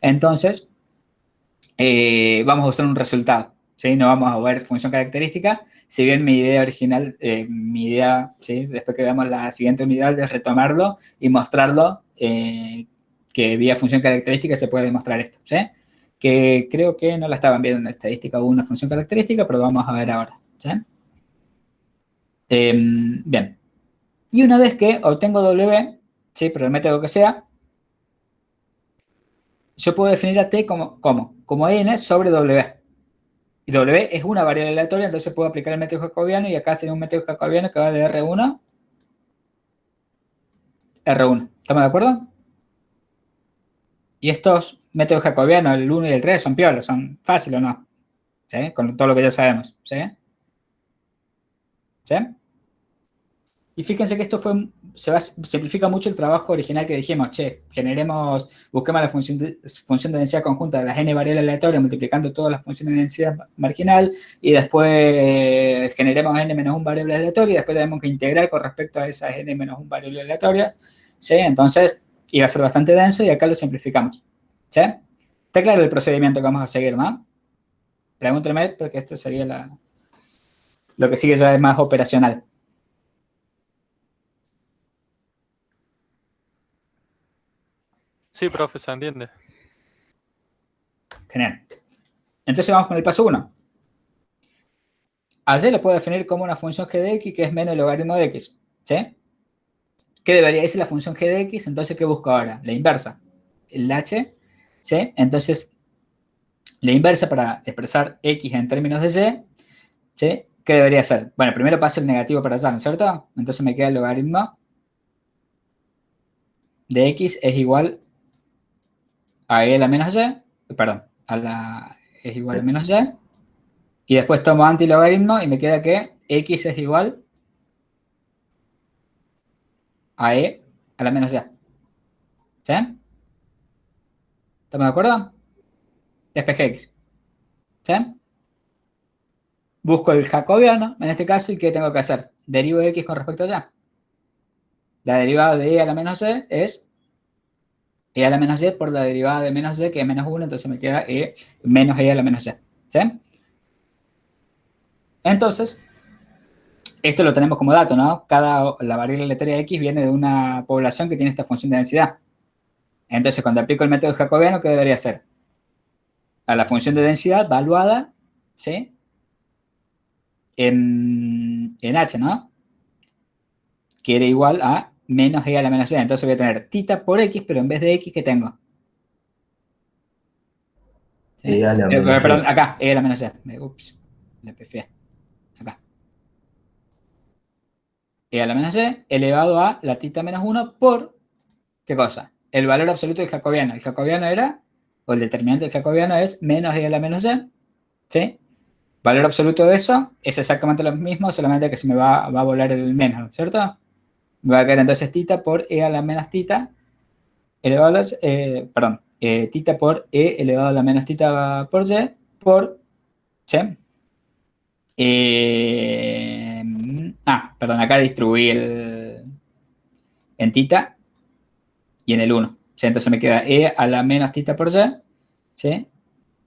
Entonces, vamos a usar un resultado. ¿Sí? No vamos a ver función característica, si bien mi idea original, ¿sí? Después que veamos la siguiente unidad, es retomarlo y mostrarlo, que vía función característica se puede demostrar esto. ¿Sí? Que creo que no la estaban viendo en estadística, hubo una función característica, pero lo vamos a ver ahora. ¿Sí? Bien. Y una vez que obtengo W, ¿sí? Por el método que sea, yo puedo definir a T como N sobre W. Y W es una variable aleatoria, entonces puedo aplicar el método jacobiano y acá sería un método jacobiano que va de R1 a R1. ¿Estamos de acuerdo? Y estos métodos jacobianos, el 1 y el 3, son piolas, son fáciles o no. ¿Sí? Con todo lo que ya sabemos. ¿Sí? ¿Sí? Y fíjense que esto simplifica mucho el trabajo original que dijimos, busquemos la función de densidad conjunta de las n variables aleatorias multiplicando todas las funciones de densidad marginal y después generemos n-1 variable aleatoria y después tenemos que integrar con respecto a esas n-1 variables aleatorias. ¿Sí? Entonces, iba a ser bastante denso y acá lo simplificamos. ¿Sí? Está claro el procedimiento que vamos a seguir, ¿no? Pregúntenme porque esto sería lo que sigue ya es más operacional. Sí, profe, se entiende. Genial. Entonces vamos con el paso 1. A y lo puedo definir como una función g de x que es menos el logaritmo de x. ¿Sí? ¿Qué debería decir la función g de x? Entonces, ¿qué busco ahora? La inversa. El h. ¿Sí? Entonces, la inversa para expresar x en términos de y. ¿Sí? ¿Qué debería ser? Bueno, primero pasa el negativo para allá, ¿no es cierto? Entonces me queda el logaritmo de x es igual a e a la menos y. Perdón, es igual a menos y. Y después tomo antilogaritmo y me queda que x es igual a e a la menos y. ¿Sí? ¿Estamos de acuerdo? Despeje x. ¿Sí? Busco el jacobiano, en este caso, ¿y qué tengo que hacer? Derivo de x con respecto a y. La derivada de e a la menos y es e a la menos y por la derivada de menos y, que es menos 1, entonces me queda e menos e a la menos y. ¿Sí? Entonces, esto lo tenemos como dato, ¿no? La variable aleatoria x viene de una población que tiene esta función de densidad. Entonces, cuando aplico el método jacobiano, ¿qué debería hacer? A la función de densidad valuada, ¿sí? En h, ¿no? Que era igual a menos e a la menos y. Entonces voy a tener tita por x, pero en vez de x, ¿qué tengo? ¿Sí? E a la menos y. Perdón, acá, e a la menos y. Ups, le pifié. Acá. E a la menos y elevado a la tita menos 1 por, ¿qué cosa? El valor absoluto del jacobiano. El jacobiano era, o el determinante del jacobiano es menos e a la menos y. ¿Sí? Valor absoluto de eso es exactamente lo mismo, solamente que se me va a volar el menos, ¿cierto? Me va a quedar entonces tita por e a la menos tita elevado a tita por e elevado a la menos tita por y por, ¿sí? Perdón, acá distribuí en tita y en el 1. ¿Sí? Entonces me queda e a la menos tita por y, ¿sí?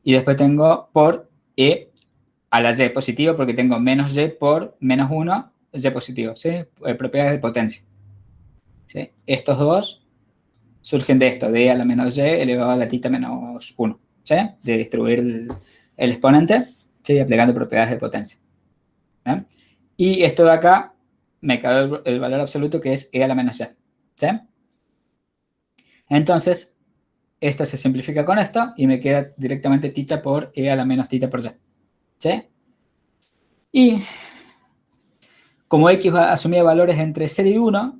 Y después tengo por e a la y positiva porque tengo menos y por menos 1, y positivo, ¿sí? Propiedades de potencia. ¿Sí? Estos dos surgen de esto, de e a la menos y elevado a la tita menos 1, ¿sí? De distribuir el exponente, ¿sí? Aplicando propiedades de potencia. ¿Sí? Y esto de acá me quedó el valor absoluto que es e a la menos y. ¿Sí? Entonces, esto se simplifica con esto y me queda directamente tita por e a la menos tita por y. ¿Sí? Y como x asumía valores entre 0 y 1,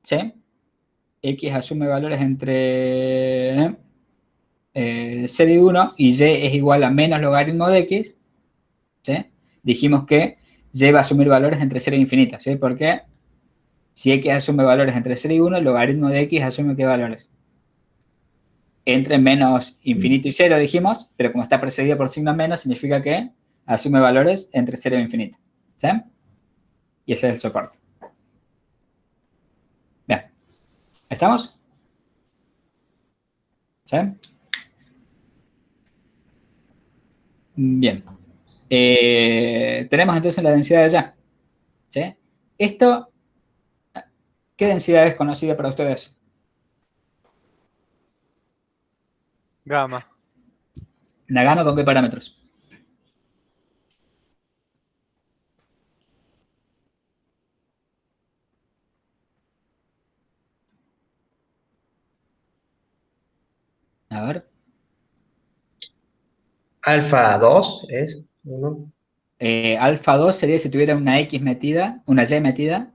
¿sí? X asume valores entre 0 y 1 y y es igual a menos logaritmo de x, ¿sí? Dijimos que y va a asumir valores entre 0 e infinito, ¿sí? Porque si x asume valores entre 0 y 1, el logaritmo de x asume ¿qué valores? Entre menos infinito y 0 dijimos, pero como está precedido por signo menos, significa que asume valores entre 0 e infinito, ¿sí? Y ese es el soporte. Bien. ¿Estamos? ¿Sí? Bien. Tenemos entonces la densidad de allá. ¿Sí? Esto, ¿qué densidad es conocida para ustedes? Gamma. ¿La gamma con qué parámetros? A ver. Alfa 2 es 1. Alfa 2 sería si tuviera una X metida, una Y metida,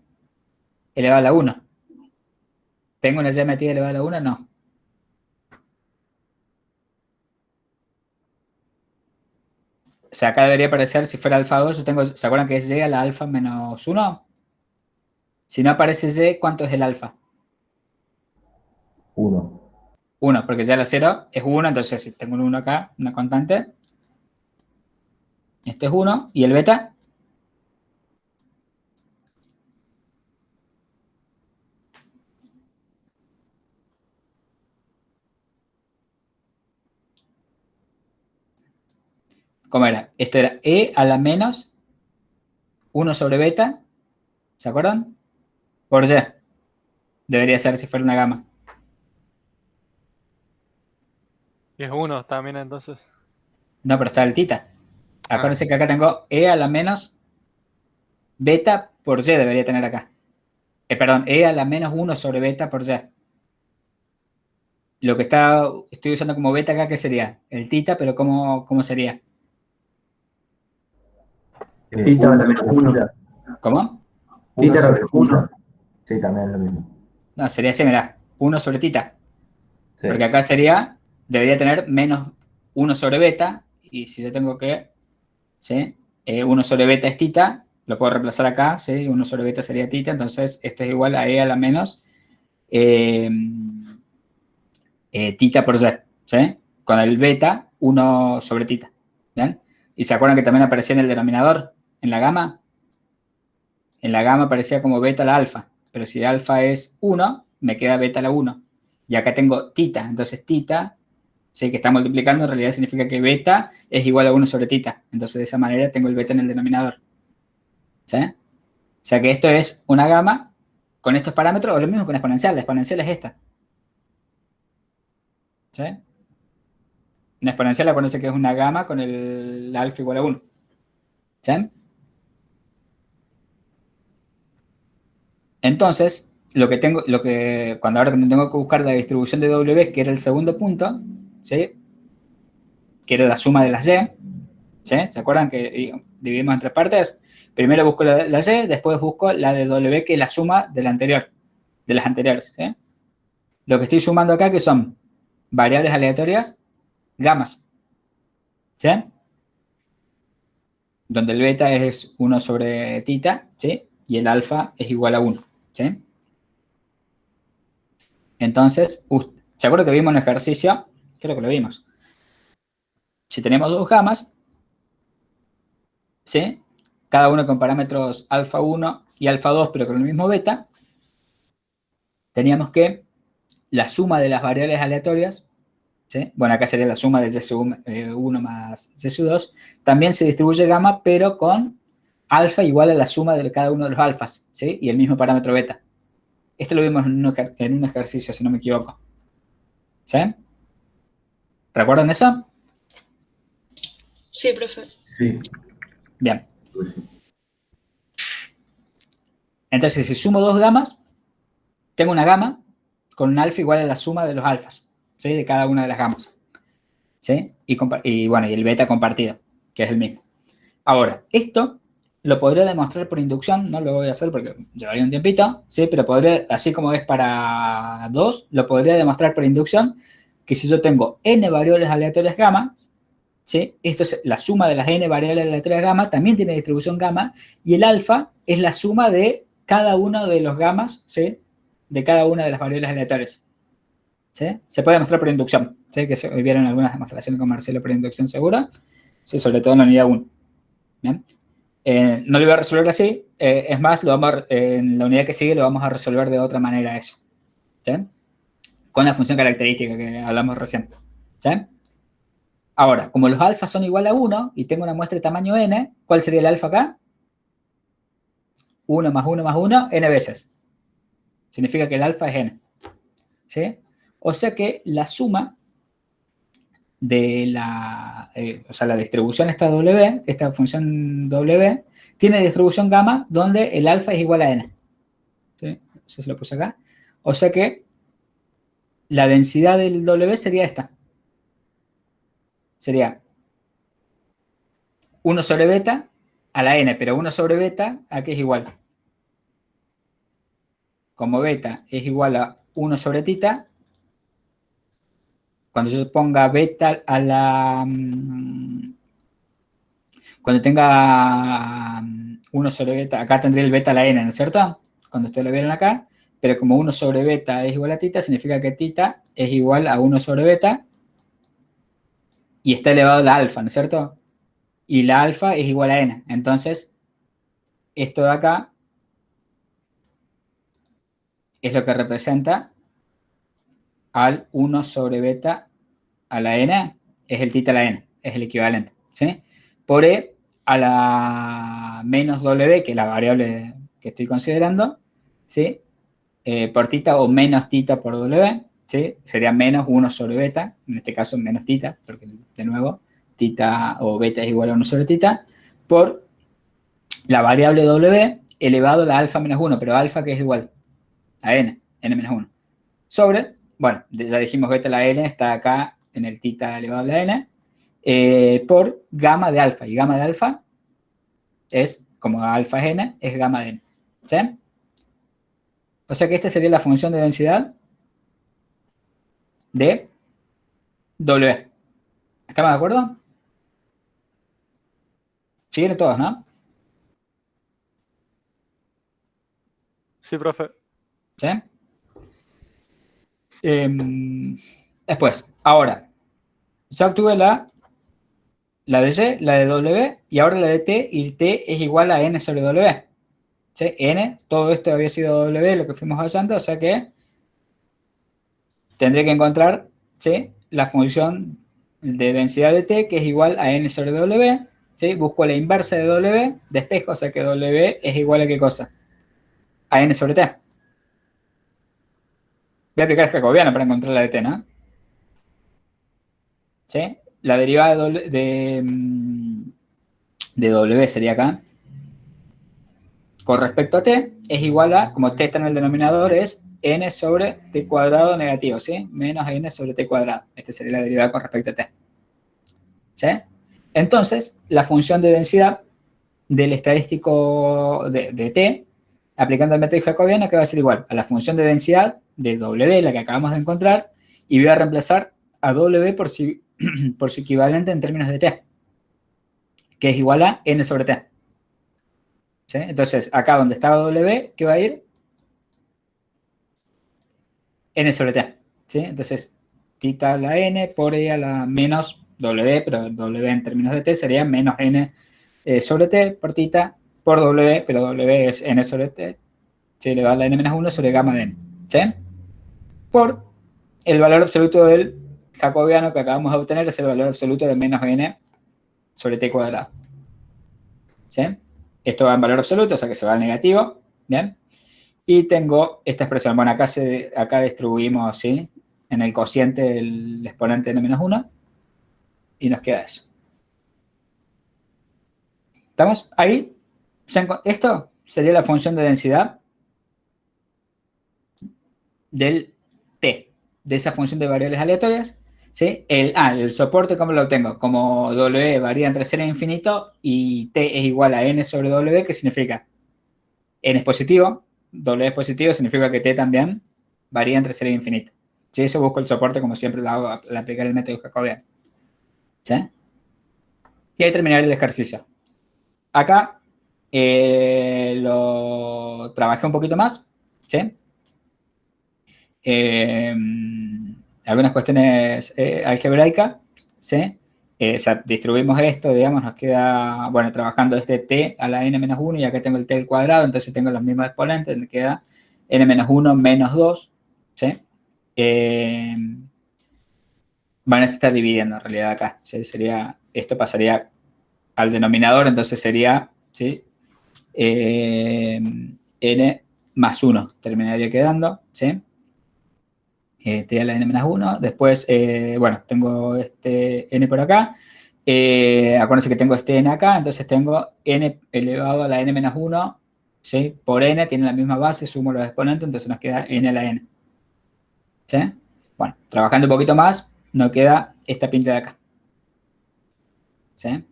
elevada a la 1. ¿Tengo una Y metida elevada a la 1? No. sea, acá debería aparecer, si fuera alfa 2, yo tengo, ¿se acuerdan que es y a la alfa menos 1? Si no aparece y, ¿cuánto es el alfa? 1. 1, porque ya la 0 es 1, entonces si tengo un 1 acá, una constante, este es 1, y el beta, ¿cómo era? Esto era E a la menos 1 sobre beta, ¿se acuerdan? Por Y. Debería ser si fuera una gamma. Y es 1 también entonces. No, pero está el tita. Acuérdense que acá tengo E a la menos beta por Y debería tener acá. Perdón, E a la menos 1 sobre beta por Y. Lo que estoy usando como beta acá, ¿qué sería? El tita, pero ¿cómo sería? Tita a la menos 1. ¿Cómo? Tita a la menos 1. Sí, también es lo mismo. No, sería así, mirá. 1 sobre tita. Sí. Porque acá debería tener menos 1 sobre beta. Y si yo tengo que, ¿sí? 1 sobre beta es tita, lo puedo reemplazar acá, ¿sí? 1 sobre beta sería tita, entonces esto es igual a E a la menos tita por Y, ¿sí? Con el beta, 1 sobre tita, ¿bien? Y se acuerdan que también aparecía en el denominador, en la gama. En la gama aparecía como beta la alfa, pero si alfa es 1, me queda beta la 1. Y acá tengo tita, entonces tita, ¿sí? Que está multiplicando, en realidad significa que beta es igual a 1 sobre tita. Entonces de esa manera tengo el beta en el denominador. ¿Sí? O sea que esto es una gama con estos parámetros, o lo mismo con exponencial. La exponencial es esta. ¿Sí? Una exponencial, acuérdense que es una gama con el alfa igual a 1. ¿Sí? Entonces, cuando ahora tengo que buscar la distribución de W, que era el segundo punto, ¿sí? Que era la suma de las Y, ¿sí? ¿Se acuerdan que dividimos en tres partes? Primero busco la Y, después busco la de W, que es la suma de las anteriores, ¿sí? Lo que estoy sumando acá, que son variables aleatorias, gamas, ¿sí? Donde el beta es 1 sobre tita, ¿sí? Y el alfa es igual a 1, ¿sí? Entonces, ¿se acuerdan que vimos en el ejercicio? Creo que lo vimos. Si tenemos dos gamas, ¿sí? Cada uno con parámetros alfa 1 y alfa 2, pero con el mismo beta, teníamos que la suma de las variables aleatorias, ¿sí? Bueno, acá sería la suma de Y1 más Y2, también se distribuye gamma, pero con alfa igual a la suma de cada uno de los alfas, ¿sí? Y el mismo parámetro beta. Esto lo vimos en un ejercicio, si no me equivoco. ¿Sí? ¿Recuerdan eso? Sí, profe. Sí. Bien. Pues sí. Entonces, si sumo dos gamas, tengo una gama con un alfa igual a la suma de los alfas, ¿sí? De cada una de las gamas. ¿Sí? Y bueno, y el beta compartido, que es el mismo. Ahora, esto lo podría demostrar por inducción, no lo voy a hacer porque llevaría un tiempito, ¿sí? Pero podría, así como es para 2, lo podría demostrar por inducción, que si yo tengo n variables aleatorias gamma, ¿sí? Esto es la suma de las n variables aleatorias gamma, también tiene distribución gamma, y el alfa es la suma de cada uno de los gamas, ¿sí? De cada una de las variables aleatorias. ¿Sí? Se puede demostrar por inducción, ¿sí? Que vieron algunas demostraciones con Marcelo por inducción segura, ¿sí? Sobre todo en la unidad 1. ¿Bien? No lo voy a resolver así, es más, en la unidad que sigue lo vamos a resolver de otra manera eso, ¿sí? Con la función característica que hablamos recién, ¿sí? Ahora, como los alfas son igual a 1 y tengo una muestra de tamaño n, ¿cuál sería el alfa acá? 1 más 1 más 1, n veces. Significa que el alfa es n, ¿sí? O sea que la suma de la distribución esta W, esta función W, tiene distribución gamma donde el alfa es igual a n. ¿Sí? Eso se lo puse acá. O sea que la densidad del W sería esta. Sería 1 sobre beta a la n, pero 1 sobre beta a qué es igual. Como beta es igual a 1 sobre tita, cuando yo ponga beta a la Cuando tenga 1 sobre beta, acá tendría el beta a la n, ¿no es cierto? Cuando ustedes lo vieron acá, pero como 1 sobre beta es igual a tita, significa que tita es igual a 1 sobre beta y está elevado a la alfa, ¿no es cierto? Y la alfa es igual a n. Entonces, esto de acá es lo que representa al 1 sobre beta a la n, es el tita a la n, es el equivalente, ¿sí? Por e a la menos w, que es la variable que estoy considerando, ¿sí? Por tita o menos tita por w, ¿sí? Sería menos 1 sobre beta, en este caso menos tita, porque de nuevo, tita o beta es igual a 1 sobre tita, por la variable w elevado a la alfa menos 1, pero alfa que es igual a n menos 1, sobre, bueno, ya dijimos beta a la n está acá en el tita elevado a la n, por gamma de alfa, y gamma de alfa es, como alfa es n, es gamma de n, ¿sí? O sea que esta sería la función de densidad de W. ¿Estamos de acuerdo? ¿Siguen todos, no? Sí, profe. ¿Sí? Después, ahora, ya obtuve la de Y, la de W, y ahora la de T, y T es igual a N sobre W. ¿Sí? N, todo esto había sido W, lo que fuimos hallando, o sea que tendré que encontrar, ¿sí?, la función de densidad de T, que es igual a N sobre W, ¿sí? Busco la inversa de W, despejo, o sea que W es igual a ¿qué cosa? A N sobre T. Voy a aplicar jacobiano para encontrar la de T, ¿no? ¿Sí? La derivada de W sería acá. Con respecto a T, es igual a, como T está en el denominador, es N sobre T cuadrado negativo, ¿sí? Menos N sobre T cuadrado. Esta sería la derivada con respecto a T. ¿Sí? Entonces, la función de densidad del estadístico de T, aplicando el método jacobiano, que va a ser igual a la función de densidad de W, la que acabamos de encontrar, y voy a reemplazar a W por su equivalente en términos de T, que es igual a N sobre T. ¿Sí? Entonces, acá donde estaba W, ¿qué va a ir? N sobre T. ¿Sí? Entonces, tita a la N por E a la menos W, pero W en términos de T sería menos N sobre T por tita por W, pero W es N sobre T, se le va a la N menos 1 sobre gamma de N. ¿Sí? Por el valor absoluto del jacobiano que acabamos de obtener, es el valor absoluto de menos N sobre T cuadrado. ¿Sí? Esto va en valor absoluto, o sea que se va al negativo. ¿Bien? Y tengo esta expresión. Bueno, acá distribuimos, ¿sí?, en el cociente del exponente n menos 1 y nos queda eso. ¿Estamos? Ahí, esto sería la función de densidad del T, de esa función de variables aleatorias. ¿Sí? El soporte, ¿cómo lo obtengo? Como W varía entre 0 e infinito y T es igual a N sobre W, ¿qué significa? N es positivo, W es positivo, significa que T también varía entre 0 e infinito. ¿Sí? Eso busco el soporte, como siempre lo hago al aplicar el método jacobiano. ¿Sí? Y ahí terminaría el ejercicio. Acá lo trabajé un poquito más. ¿Sí? Algunas cuestiones algebraicas. ¿Sí? O sea, distribuimos esto, digamos, nos queda, bueno, trabajando este T a la N menos 1 y acá tengo el T al cuadrado, entonces tengo los mismos exponentes, me queda N menos 1 menos 2, ¿sí? Van a estar dividiendo en realidad acá, ¿sí? Esto pasaría al denominador, entonces sería, ¿sí?, N más 1 terminaría quedando, ¿sí? T a la N menos 1, después, bueno, tengo este N por acá, acuérdense que tengo este N acá, entonces tengo N elevado a la N menos 1, ¿sí?, por N, tiene la misma base, sumo los exponentes, entonces nos queda N a la N, ¿sí? Bueno, trabajando un poquito más, nos queda esta pinta de acá, ¿sí?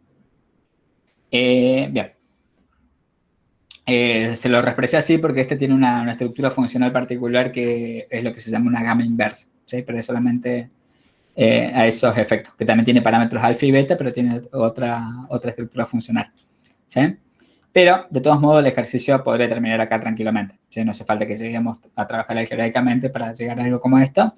Bien. Se lo expresé así porque este tiene una estructura funcional particular que es lo que se llama una gama inversa, ¿sí? Pero es solamente a esos efectos, que también tiene parámetros alfa y beta, pero tiene otra estructura funcional, ¿sí? Pero, de todos modos, el ejercicio podría terminar acá tranquilamente, ¿sí? No hace falta que lleguemos a trabajar algebraicamente para llegar a algo como esto.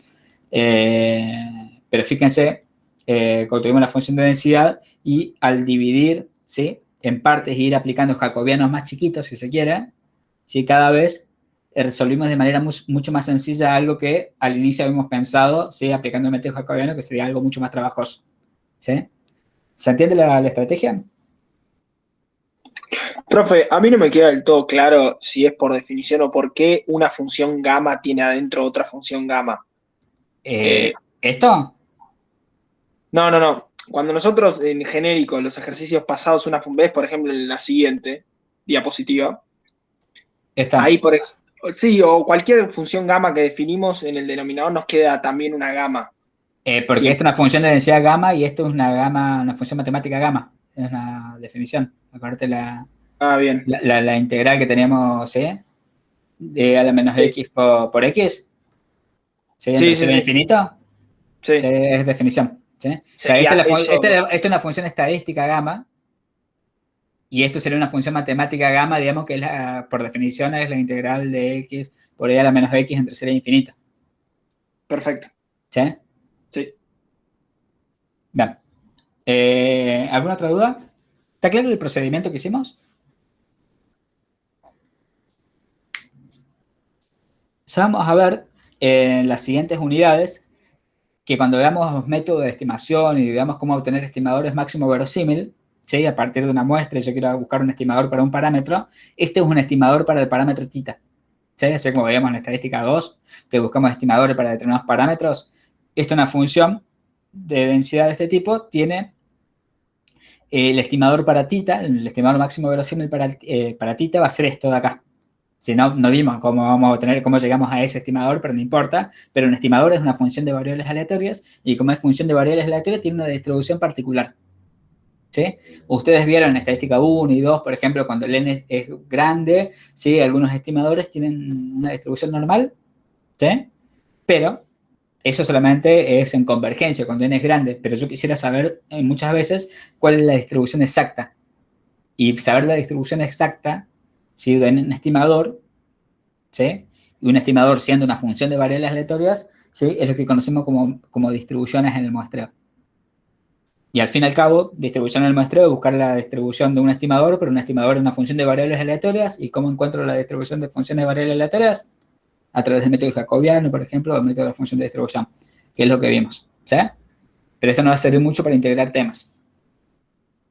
Pero fíjense, cuando tuvimos la función de densidad y al dividir, ¿sí?, en partes y ir aplicando jacobianos más chiquitos, si se quiere, ¿sí?, cada vez resolvimos de manera mucho más sencilla algo que al inicio habíamos pensado, ¿sí?, aplicando el método jacobiano, que sería algo mucho más trabajoso, ¿sí? ¿Se entiende la estrategia? Profe, a mí no me queda del todo claro si es por definición o por qué una función gamma tiene adentro otra función gamma. ¿Esto? No. Cuando nosotros en genérico, los ejercicios pasados, ves, por ejemplo, en la siguiente diapositiva, Está. ahí, sí, o cualquier función gamma que definimos en el denominador nos queda también una gamma. Porque Sí. esto es una función de densidad gamma y esto es una función matemática gamma. Es una definición. Acuérdate Bien. la integral que teníamos, ¿sí?, de a la menos Sí. x por x. ¿Sí? Entre 0 e infinito. Sí. ¿Sí? Es definición. ¿Sí? O sea, Sería esta es una función estadística gamma. Y esto sería una función matemática gamma, digamos que es por definición es la integral de x por e a la menos x entre 0 e infinito. Perfecto. ¿Sí? Sí. Bien. ¿Alguna otra duda? ¿Está claro el procedimiento que hicimos? Ya vamos a ver en las siguientes unidades que cuando veamos métodos de estimación y veamos cómo obtener estimadores máximo verosímil, ¿sí?, a partir de una muestra, yo quiero buscar un estimador para un parámetro, este es un estimador para el parámetro θ. ¿Sí? Así como veíamos en la estadística 2, que buscamos estimadores para determinados parámetros, esta es una función de densidad de este tipo, tiene el estimador para θ, el estimador máximo verosímil para θ va a ser esto de acá. Si no, no vimos cómo llegamos a ese estimador, pero no importa. Pero un estimador es una función de variables aleatorias y como es función de variables aleatorias, tiene una distribución particular. ¿Sí? Ustedes vieron en estadística 1 y 2, por ejemplo, cuando el n es grande, ¿sí?, algunos estimadores tienen una distribución normal, ¿sí?, pero eso solamente es en convergencia, cuando n es grande. Pero yo quisiera saber muchas veces cuál es la distribución exacta. Y saber la distribución exacta, ¿sí?, de un estimador, ¿sí?, y un estimador siendo una función de variables aleatorias, ¿sí?, es lo que conocemos como distribuciones en el muestreo. Y al fin y al cabo, distribución en el muestreo es buscar la distribución de un estimador, pero un estimador es una función de variables aleatorias. ¿Y cómo encuentro la distribución de funciones de variables aleatorias? A través del método jacobiano, por ejemplo, o el método de la función de distribución, que es lo que vimos, ¿sí? Pero esto nos va a servir mucho para integrar temas.